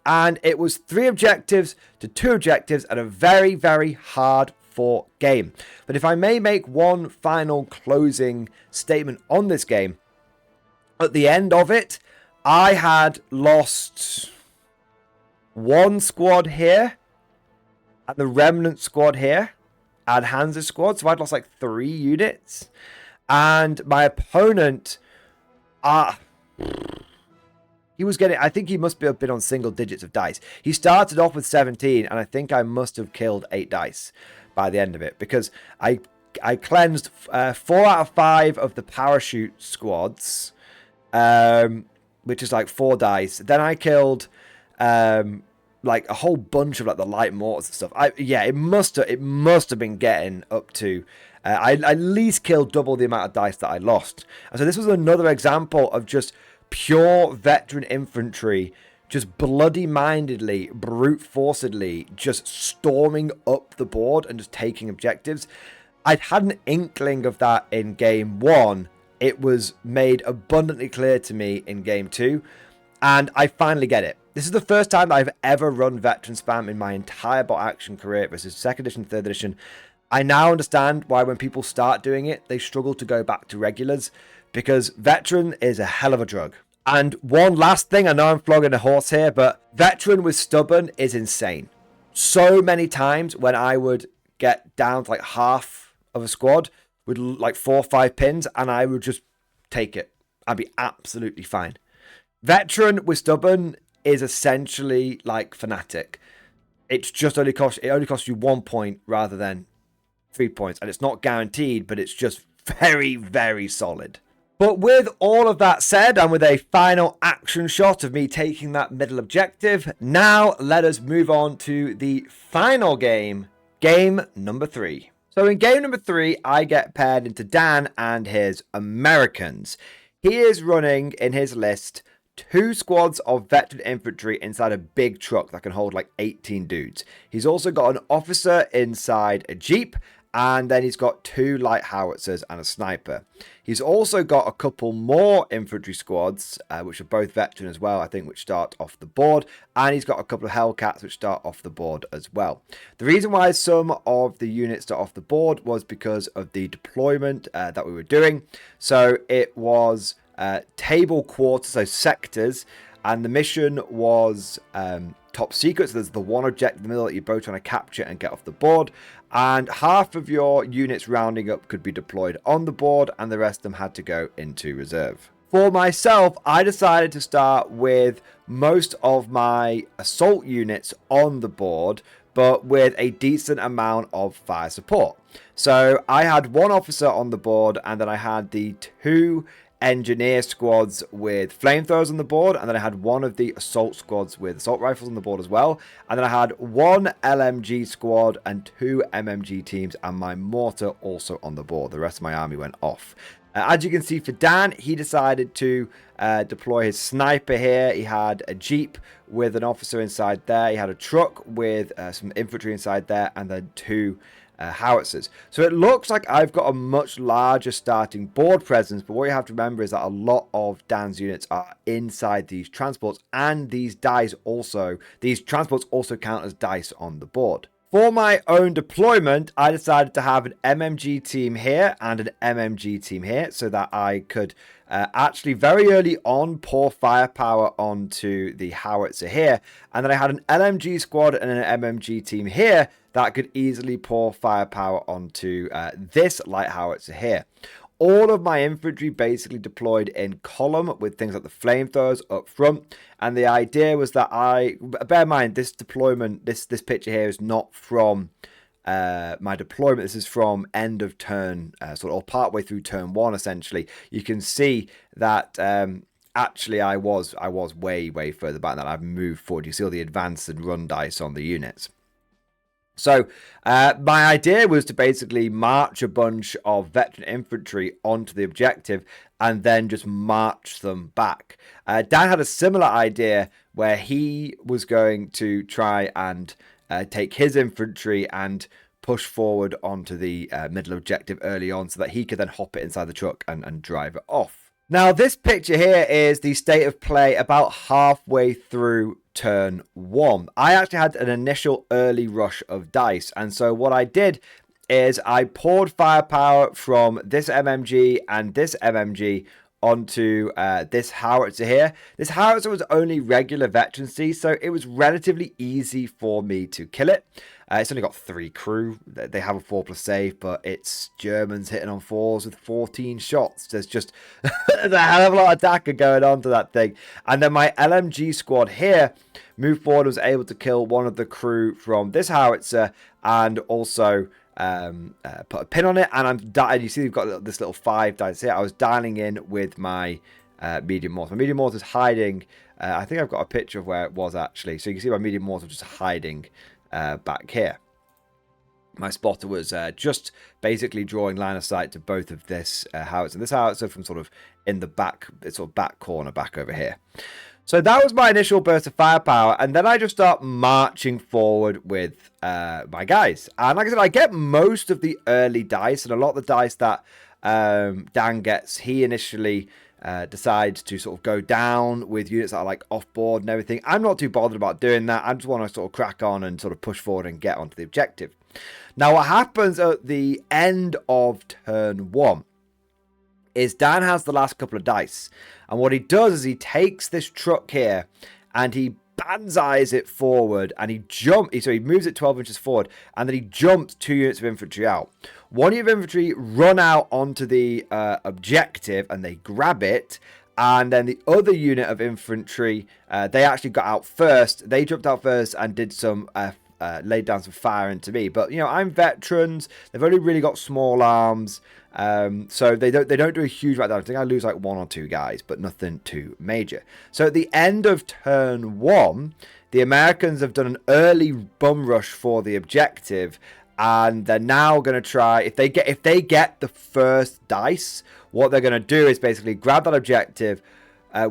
And it was 3 objectives to 2 objectives and a very, very hard fought game. But if I may make one final closing statement on this game, at the end of it, I had lost 1 squad here and the remnant squad here. And Hans' squad, so I'd lost like 3 units, and my opponent, he was getting, I think he must have been on single digits of dice. He started off with 17, and I think I must have killed 8 dice by the end of it, because I cleansed 4 out of 5 of the parachute squads, which is like 4 dice. Then I killed like a whole bunch of like the light mortars and stuff. It must have been getting up to I at least killed double the amount of dice that I lost. And so this was another example of just pure veteran infantry, just bloody mindedly, brute forcedly, just storming up the board and just taking objectives. I'd had an inkling of that in game 1. It was made abundantly clear to me in game 2, and I finally get it. This is the first time that I've ever run veteran spam in my entire bot action career versus 2nd edition, 3rd edition. I now understand why when people start doing it, they struggle to go back to regulars, because veteran is a hell of a drug. And one last thing, I know I'm flogging a horse here, but veteran with stubborn is insane. So many times when I would get down to like half of a squad with like 4 or 5 pins, and I would just take it. I'd be absolutely fine. Veteran with stubborn is essentially like fanatic. It only costs you 1 point rather than 3 points, and it's not guaranteed, but it's just very, very solid. But with all of that said, and with a final action shot of me taking that middle objective, now let us move on to the final game, game number 3. So in game number 3, I get paired into Dan and his Americans. He is running in his list 2 squads of veteran infantry inside a big truck that can hold like 18 dudes. He's also got an officer inside a jeep, and then he's got 2 light howitzers and a sniper. He's also got a couple more infantry squads, which are both veteran as well, I think, which start off the board. And he's got a couple of Hellcats, which start off the board as well. The reason why some of the units start off the board was because of the deployment that we were doing. So it was table quarters, so sectors, and the mission was top secret. So there's the one objective in the middle that you're both trying to capture and get off the board, and half of your units rounding up could be deployed on the board, and the rest of them had to go into reserve. For myself, I decided to start with most of my assault units on the board, but with a decent amount of fire support. So I had 1 officer on the board, and then I had the 2 engineer squads with flamethrowers on the board, and then I had 1 of the assault squads with assault rifles on the board as well, and then I had 1 LMG squad and 2 MMG teams, and my mortar also on the board. The rest of my army went off. As you can see, for Dan, he decided to deploy his sniper here. He had a jeep with an officer inside there. He had a truck with some infantry inside there, and then 2 howitzers. So it looks like I've got a much larger starting board presence, but what you have to remember is that a lot of Dan's units are inside these transports, and these transports also count as dice on the board. For my own deployment, I decided to have an MMG team here and an MMG team here, so that I could actually very early on pour firepower onto the howitzer here, and then I had an LMG squad and an MMG team here that could easily pour firepower onto this light howitzer here. All of my infantry basically deployed in column with things like the flamethrowers up front, and the idea was that bear in mind, this deployment, this picture here is not from my deployment. This is from end of turn, sort of partway through turn 1 essentially. You can see that actually I was way further back than that. I've moved forward. You see all the advanced and run dice on the units. So my idea was to basically march a bunch of veteran infantry onto the objective and then just march them back. Dan had a similar idea where he was going to try and take his infantry and push forward onto the middle objective early on so that he could then hop it inside the truck and drive it off. Now, this picture here is the state of play about halfway through turn 1. I actually had an initial early rush of dice, and so what I did is I poured firepower from this MMG and this MMG onto this howitzer here. This howitzer was only regular veterancy, so it was relatively easy for me to kill it. It's only got 3 crew. They have a 4+ save, but it's Germans hitting on 4s with 14 shots. There's just there's a hell of a lot of DACA going on to that thing. And then my LMG squad here moved forward, was able to kill one of the crew from this howitzer and also put a pin on it. And you see we've got this little 5 dice here. I was dialing in with my medium mortar. My medium mortar is hiding. I think I've got a picture of where it was actually. So you can see my medium mortar just hiding back here. My spotter was just basically drawing line of sight to both of this howitzer and this howitzer from sort of in the back, sort of back corner back over here. So that was my initial burst of firepower, and then I just start marching forward with my guys. And like I said, I get most of the early dice, and a lot of the dice that Dan gets, he initially decides to sort of go down with units that are like off board and everything. I'm not too bothered about doing that. I just want to sort of crack on and sort of push forward and get onto the objective. Now, what happens at the end of turn 1 is Dan has the last couple of dice. And what he does is he takes this truck here and he banzais it forward, and he moves it 12 inches forward, and then he jumps 2 units of infantry out. 1 unit of infantry run out onto the objective and they grab it, and then the other unit of infantry, they actually got out first. They jumped out first and did some laid down some fire into me. But, you know, I'm veterans. They've only really got small arms. So they don't do a huge amount of damage. I think I lose like 1 or 2 guys, but nothing too major. So at the end of turn 1, the Americans have done an early bum rush for the objective, and they're now going to try, if they get the first dice, what they're going to do is basically grab that objective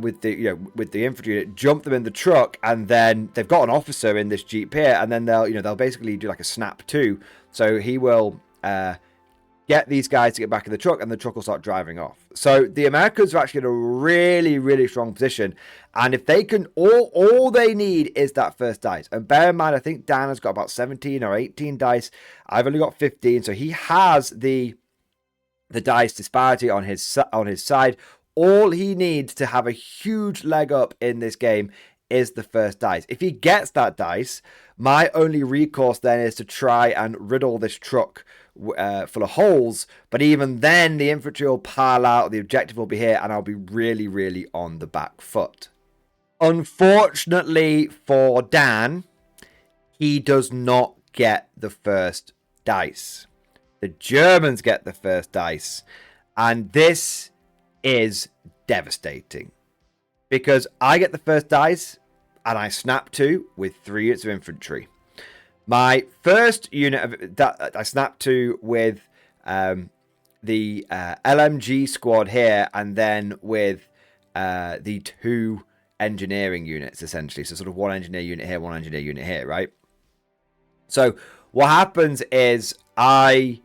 with the infantry unit, jump them in the truck, and then they've got an officer in this jeep here, and then they'll basically do like a snap 2. So he will get these guys to get back in the truck, and the truck will start driving off. So the Americans are actually in a really strong position, and if they can, all they need is that first dice. And bear in mind, I think Dan has got about 17 or 18 dice. I've only got 15, so he has the dice disparity on his side. All he needs to have a huge leg up in this game is the first dice. If he gets that dice, my only recourse then is to try and riddle this truck full of holes. But even then, the infantry will pile out, the objective will be here, and I'll be really on the back foot. Unfortunately for Dan, he does not get the first dice. The Germans get the first dice, and this is devastating because I get the first dice and I snap 2 with 3 units of infantry. My first unit that I snap 2 with the LMG squad here, and then with the 2 engineering units essentially. So sort of 1 engineer unit here, 1 engineer unit here, right? So what happens is I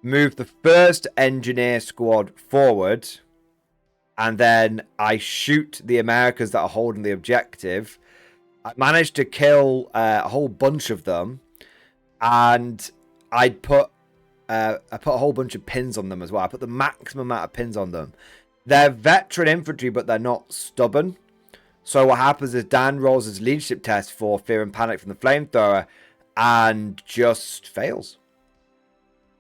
move the first engineer squad forward, and then I shoot the Americans that are holding the objective. I managed to kill a whole bunch of them, and I put a whole bunch of pins on them as well. I put the maximum amount of pins on them. They're veteran infantry, but they're not stubborn. So what happens is Dan rolls his leadership test for fear and panic from the flamethrower, and just fails.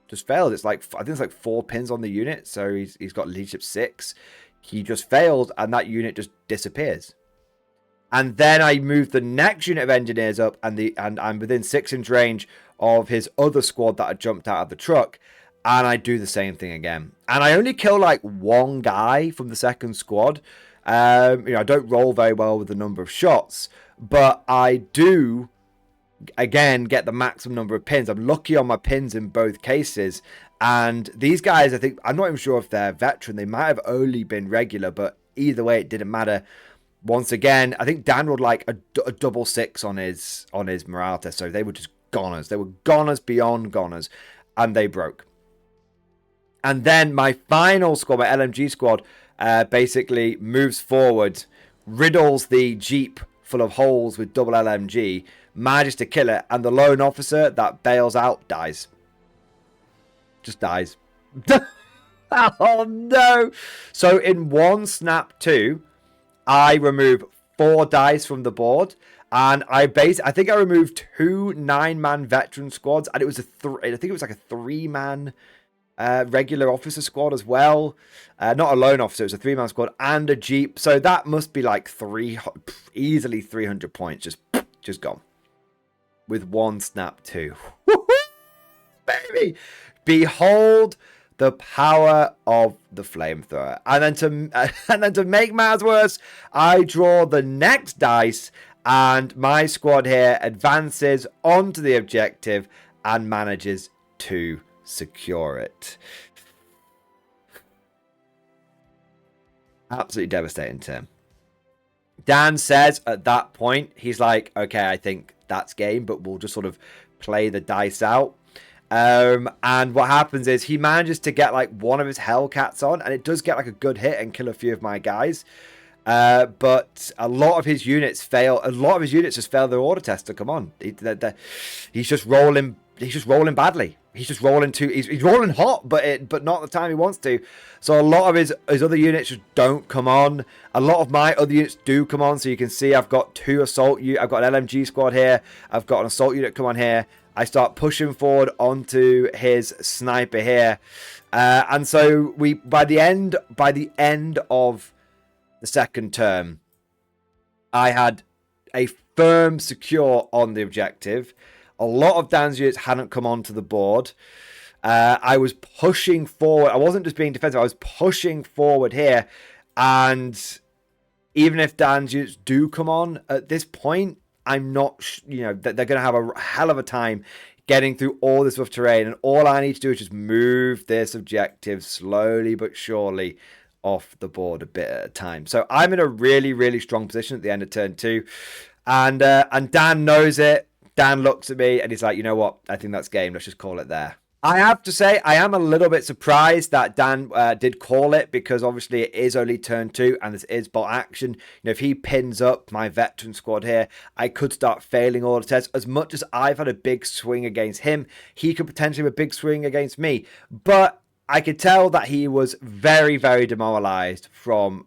Just failed. It's like, I think it's like 4 pins on the unit, so he's got leadership 6. He just failed, and that unit just disappears. And then I move the next unit of engineers up, and I'm within 6-inch range of his other squad that had jumped out of the truck, and I do the same thing again. And I only kill like 1 guy from the second squad, I don't roll very well with the number of shots, but I do, again, get the maximum number of pins. I'm lucky on my pins in both cases. And these guys, I think, I'm not even sure if they're veteran. They might have only been regular, but either way, it didn't matter. Once again, I think Dan rolled like a double 6 on his morale test, so they were just goners. They were goners beyond goners, and they broke. And then my final squad, my LMG squad, basically moves forward, riddles the Jeep full of holes with double LMG, manages to kill it, and the lone officer that bails out dies. Just dies. Oh no! So in one snap 2, I remove 4 dice from the board, and I think I removed 2 9-man veteran squads, and it was I think it was like a 3-man regular officer squad as well. Not a lone officer, it was a 3-man squad and a Jeep. So that must be like easily 300 points just gone with one snap 2. Baby, behold the power of the flamethrower. And then to make matters worse, I draw the next dice, and my squad here advances onto the objective and manages to secure it. Absolutely devastating, Tim. Dan says at that point, he's like, okay, I think that's game, but we'll just sort of play the dice out. And what happens is he manages to get like one of his Hellcats on, and it does get like a good hit and kill a few of my guys. But a lot of his units fail. A lot of his units just fail their order test to come on. He's just rolling. He's just rolling badly. He's just rolling he's rolling hot, but not the time he wants to. So a lot of his other units just don't come on. A lot of my other units do come on. So you can see I've got 2 assault units. I've got an LMG squad here. I've got an assault unit come on here. I start pushing forward onto his sniper here. And so by the end of the second term, I had a firm secure on the objective. A lot of Dan's units hadn't come onto the board. I was pushing forward. I wasn't just being defensive. I was pushing forward here. And even if Dan's units do come on at this point, I'm not, they're going to have a hell of a time getting through all this rough terrain. And all I need to do is just move this objective slowly but surely off the board a bit at a time. So I'm in a really, really strong position at the end of turn 2. And Dan knows it. Dan looks at me and he's like, you know what? I think that's game. Let's just call it there. I have to say, I am a little bit surprised that Dan did call it, because obviously it is only turn 2 and this is bot action. If he pins up my veteran squad here, I could start failing all the tests. As much as I've had a big swing against him, he could potentially have a big swing against me. But I could tell that he was very, very demoralized from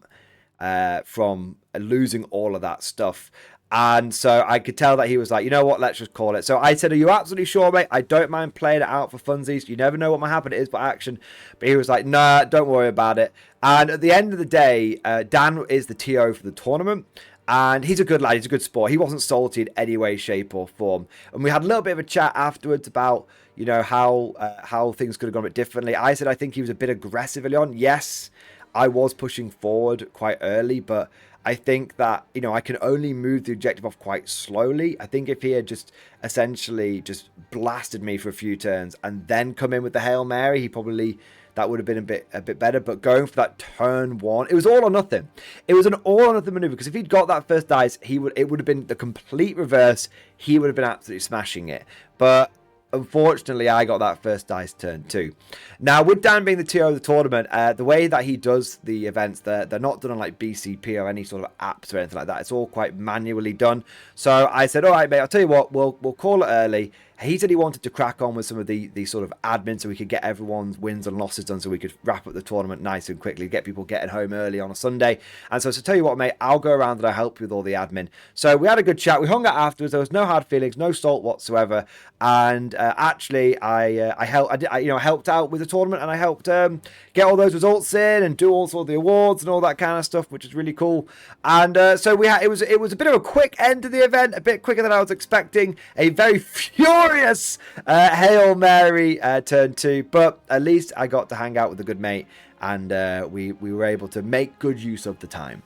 losing all of that stuff. And so I could tell that he was like, you know what, let's just call it. So I said, are you absolutely sure, mate? I don't mind playing it out for funsies. You never know what might happen. It is by action. But he was like, nah, don't worry about it. And at the end of the day, Dan is the TO for the tournament. And he's a good lad. He's a good sport. He wasn't salty in any way, shape or form. And we had a little bit of a chat afterwards about, how things could have gone a bit differently. I said I think he was a bit aggressive early on. Yes, I was pushing forward quite early, but I think that, I can only move the objective off quite slowly. I think if he had just essentially just blasted me for a few turns and then come in with the Hail Mary, that would have been a bit better. But going for that turn 1, it was all or nothing. It was an all or nothing maneuver, because if he'd got that first dice, it would have been the complete reverse. He would have been absolutely smashing it. But unfortunately, I got that first dice turn 2. Now, with Dan being the TO of the tournament, the way that he does the events, they're not done on like BCP or any sort of apps or anything like that. It's all quite manually done. So I said, all right, mate, I'll tell you what, we'll call it early. He said he wanted to crack on with some of the sort of admin so we could get everyone's wins and losses done, so we could wrap up the tournament nice and quickly, get people getting home early on a Sunday. And so tell you what, mate, I'll go around and I'll help you with all the admin. So we had a good chat. We hung out afterwards. There was no hard feelings, no salt whatsoever. And actually, I helped out with the tournament, and I helped get all those results in and do all the awards and all that kind of stuff, which is really cool. And so it was a bit of a quick end to the event, a bit quicker than I was expecting. A very furious Hail Mary turn 2, but at least I got to hang out with a good mate, and we were able to make good use of the time.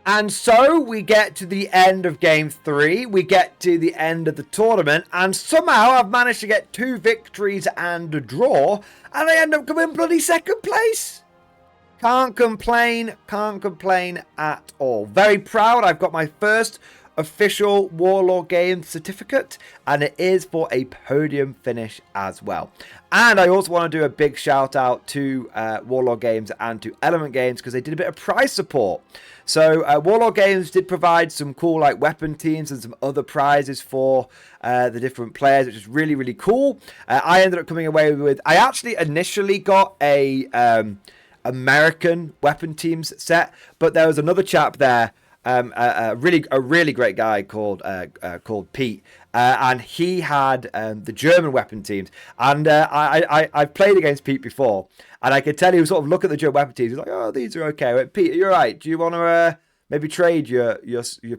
And so we get to the end of game 3. We get to the end of the tournament. And somehow I've managed to get 2 victories and a draw. And I end up coming bloody second place. Can't complain at all. Very proud. I've got my first official Warlord Games certificate, and it is for a podium finish as well. And I also want to do a big shout out to Warlord Games and to Element Games, because they did a bit of prize support. So Warlord Games did provide some cool like weapon teams and some other prizes for the different players, which is really, really cool. I ended up coming away with, I actually initially got a American weapon teams set, but there was another chap there, a really great guy called Pete, and he had the German weapon teams, and I've played against Pete before, and I could tell he was sort of look at the German weapon teams. He's like, oh, these are okay. I went, Pete, you're right. Do you want to maybe trade your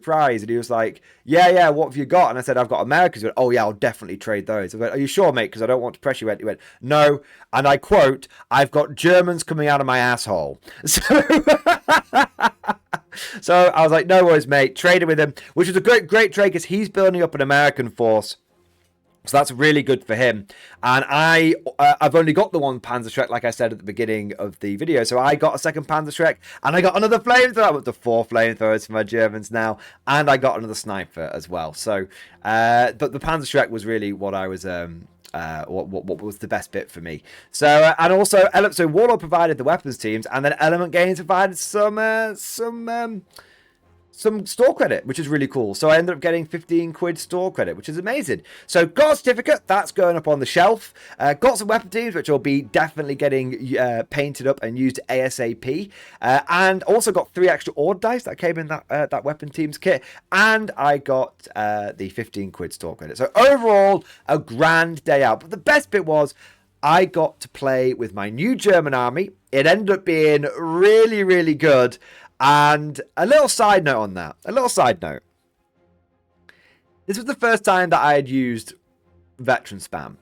prize? And he was like, yeah, what have you got? And I said, I've got Americans. He went, oh yeah, I'll definitely trade those. I went, are you sure, mate? Because I don't want to pressure you. He went, no. And I quote, I've got Germans coming out of my asshole. So I was like, no worries, mate. Traded with him, which was a great trade, because he's building up an American force. So that's really good for him. And I've only got the one Panzerschreck, like I said at the beginning of the video. So I got a second Panzerschreck, and I got another flamethrower. I'm up to 4 flamethrowers for my Germans now. And I got another sniper as well. So, but the Panzerschreck was really what I was, what was the best bit for me. So, and also, so Warlord provided the weapons teams, and then Element Games provided some store credit, which is really cool. So I ended up getting 15 quid store credit, which is amazing. So got a certificate, that's going up on the shelf. Got some weapon teams, which will be definitely getting painted up and used ASAP. And also got 3 extra ord dice that came in that weapon teams kit. And I got the 15 quid store credit. So overall, a grand day out. But the best bit was, I got to play with my new German army. It ended up being really, really good. And a little side note on that. This was the first time that I had used veteran spam.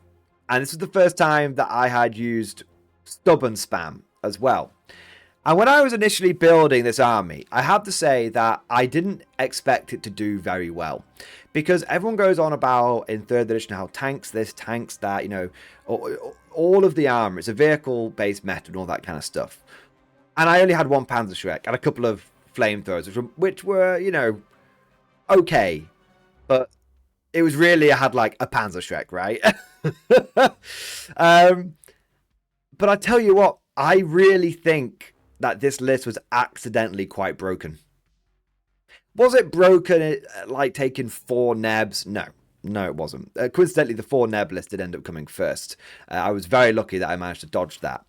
And this was the first time that I had used stubborn spam as well. And when I was initially building this army, I have to say that I didn't expect it to do very well. Because everyone goes on about in 3rd edition how tanks this, tanks that, you know, all of the armor. It's a vehicle-based meta and all that kind of stuff. And I only had 1 Panzerschreck and a couple of flamethrowers, which were, you know, okay. But it was really, I had like a Panzerschreck, right? But I tell you what, I really think that this list was accidentally quite broken. Was it broken like taking 4 nebs? No, it wasn't. Coincidentally, the 4 neb list did end up coming first. I was very lucky that I managed to dodge that.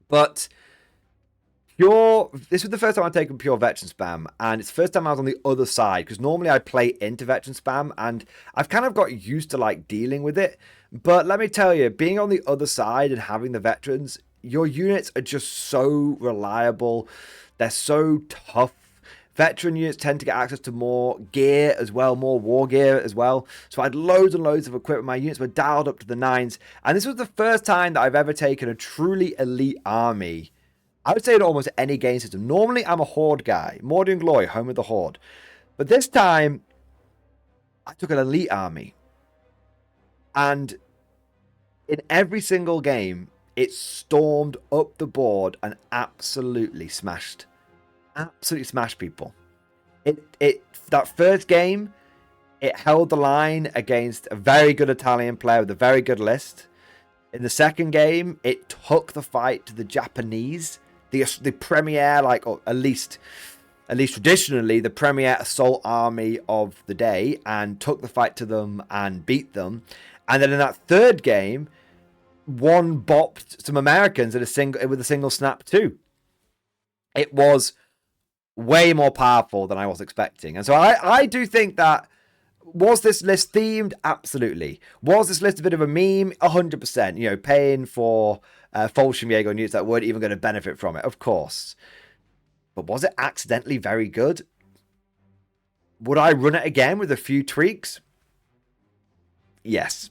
But this was the first time I'd taken pure veteran spam, and it's the first time I was on the other side, because normally I play into veteran spam, and I've kind of got used to like dealing with it. But let me tell you, being on the other side and having the veterans, your units are just so reliable. They're so tough. Veteran units tend to get access to more gear as well, more war gear as well. So I had loads and loads of equipment. My units were dialed up to the 9s, and this was the first time that I've ever taken a truly elite army, I would say, in almost any game system. Normally, I'm a Horde guy. Mordian Glory, home of the Horde. But this time, I took an elite army. And in every single game, it stormed up the board and absolutely smashed people. That first game, it held the line against a very good Italian player with a very good list. In the second game, it took the fight to the Japanese, the premier, like, or at least traditionally, the premier assault army of the day, and took the fight to them and beat them. And then in that third game, one bopped some Americans with a single snap too. It was way more powerful than I was expecting. And so I do think that, was this list themed? Absolutely. Was this list a bit of a meme? 100%. You know, paying for Fallschirmjäger units that weren't even going to benefit from it, of course. But was it accidentally very good? Would I run it again with a few tweaks? Yes.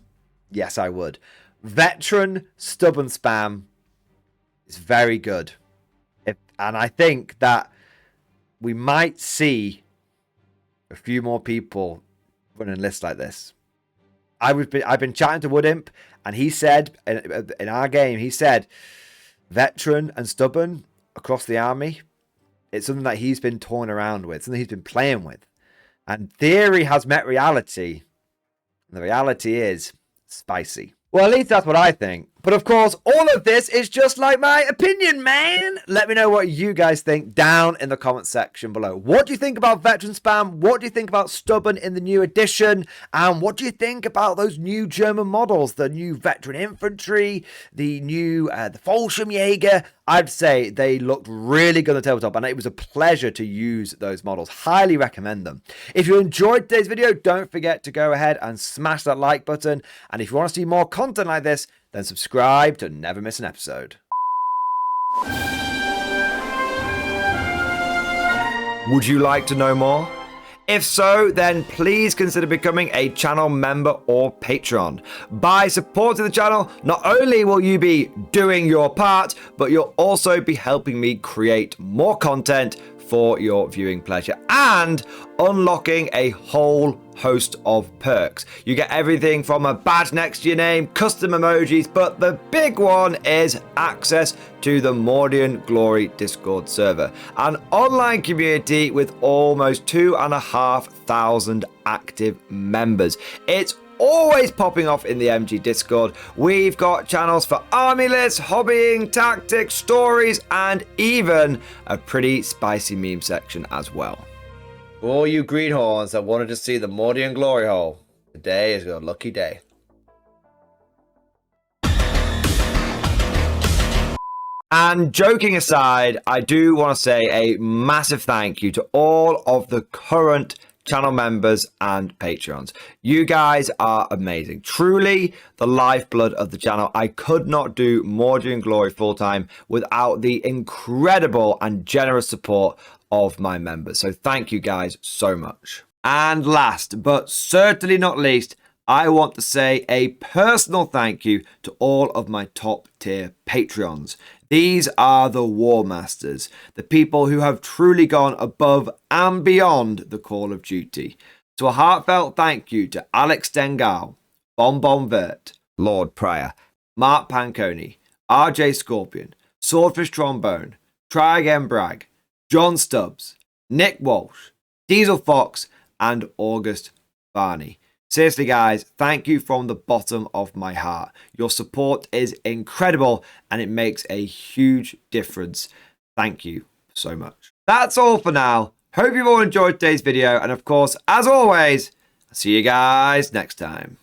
Yes, I would. Veteran stubborn spam is very good. And I think that we might see a few more people running lists like this. I've been chatting to Woodimp, and he said in our game, he said veteran and stubborn across the army. It's something that he's been toying around with, something he's been playing with. And theory has met reality. And the reality is spicy. Well, at least that's what I think. But of course, all of this is just like my opinion, man. Let me know what you guys think down in the comment section below. What do you think about veteran spam? What do you think about stubborn in the new edition? And what do you think about those new German models? The new veteran infantry, the new the Fallschirmjäger. I'd say they looked really good on the tabletop, and it was a pleasure to use those models. Highly recommend them. If you enjoyed today's video, don't forget to go ahead and smash that like button. And if you want to see more content like this, then subscribe to never miss an episode. Would you like to know more? If so, then please consider becoming a channel member or patron. By supporting the channel, not only will you be doing your part, but you'll also be helping me create more content for your viewing pleasure and unlocking a whole host of perks. You get everything from a badge next to your name, custom emojis, but the big one is access to the Mordian Glory Discord server, an online community with almost 2,500 active members. It's always popping off in the MG Discord. We've got channels for army lists, hobbying, tactics, stories, and even a pretty spicy meme section as well. For all you greenhorns that wanted to see the Mordian glory hole, today is your lucky day. And joking aside, I do want to say a massive thank you to all of the current channel members and patrons. You guys are amazing. Truly the lifeblood of the channel. I could not do Mordian Glory full time without the incredible and generous support of my members. So thank you guys so much. And last but certainly not least, I want to say a personal thank you to all of my top tier Patreons. These are the War Masters, the people who have truly gone above and beyond the call of duty. So a heartfelt thank you to Alex Dengal, Bon Vert, Lord Pryor, Mark Panconi, RJ Scorpion, Swordfish Trombone, Try Again Bragg, John Stubbs, Nick Walsh, Diesel Fox, and August Barney. Seriously, guys, thank you from the bottom of my heart. Your support is incredible and it makes a huge difference. Thank you so much. That's all for now. Hope you've all enjoyed today's video. And of course, as always, I'll see you guys next time.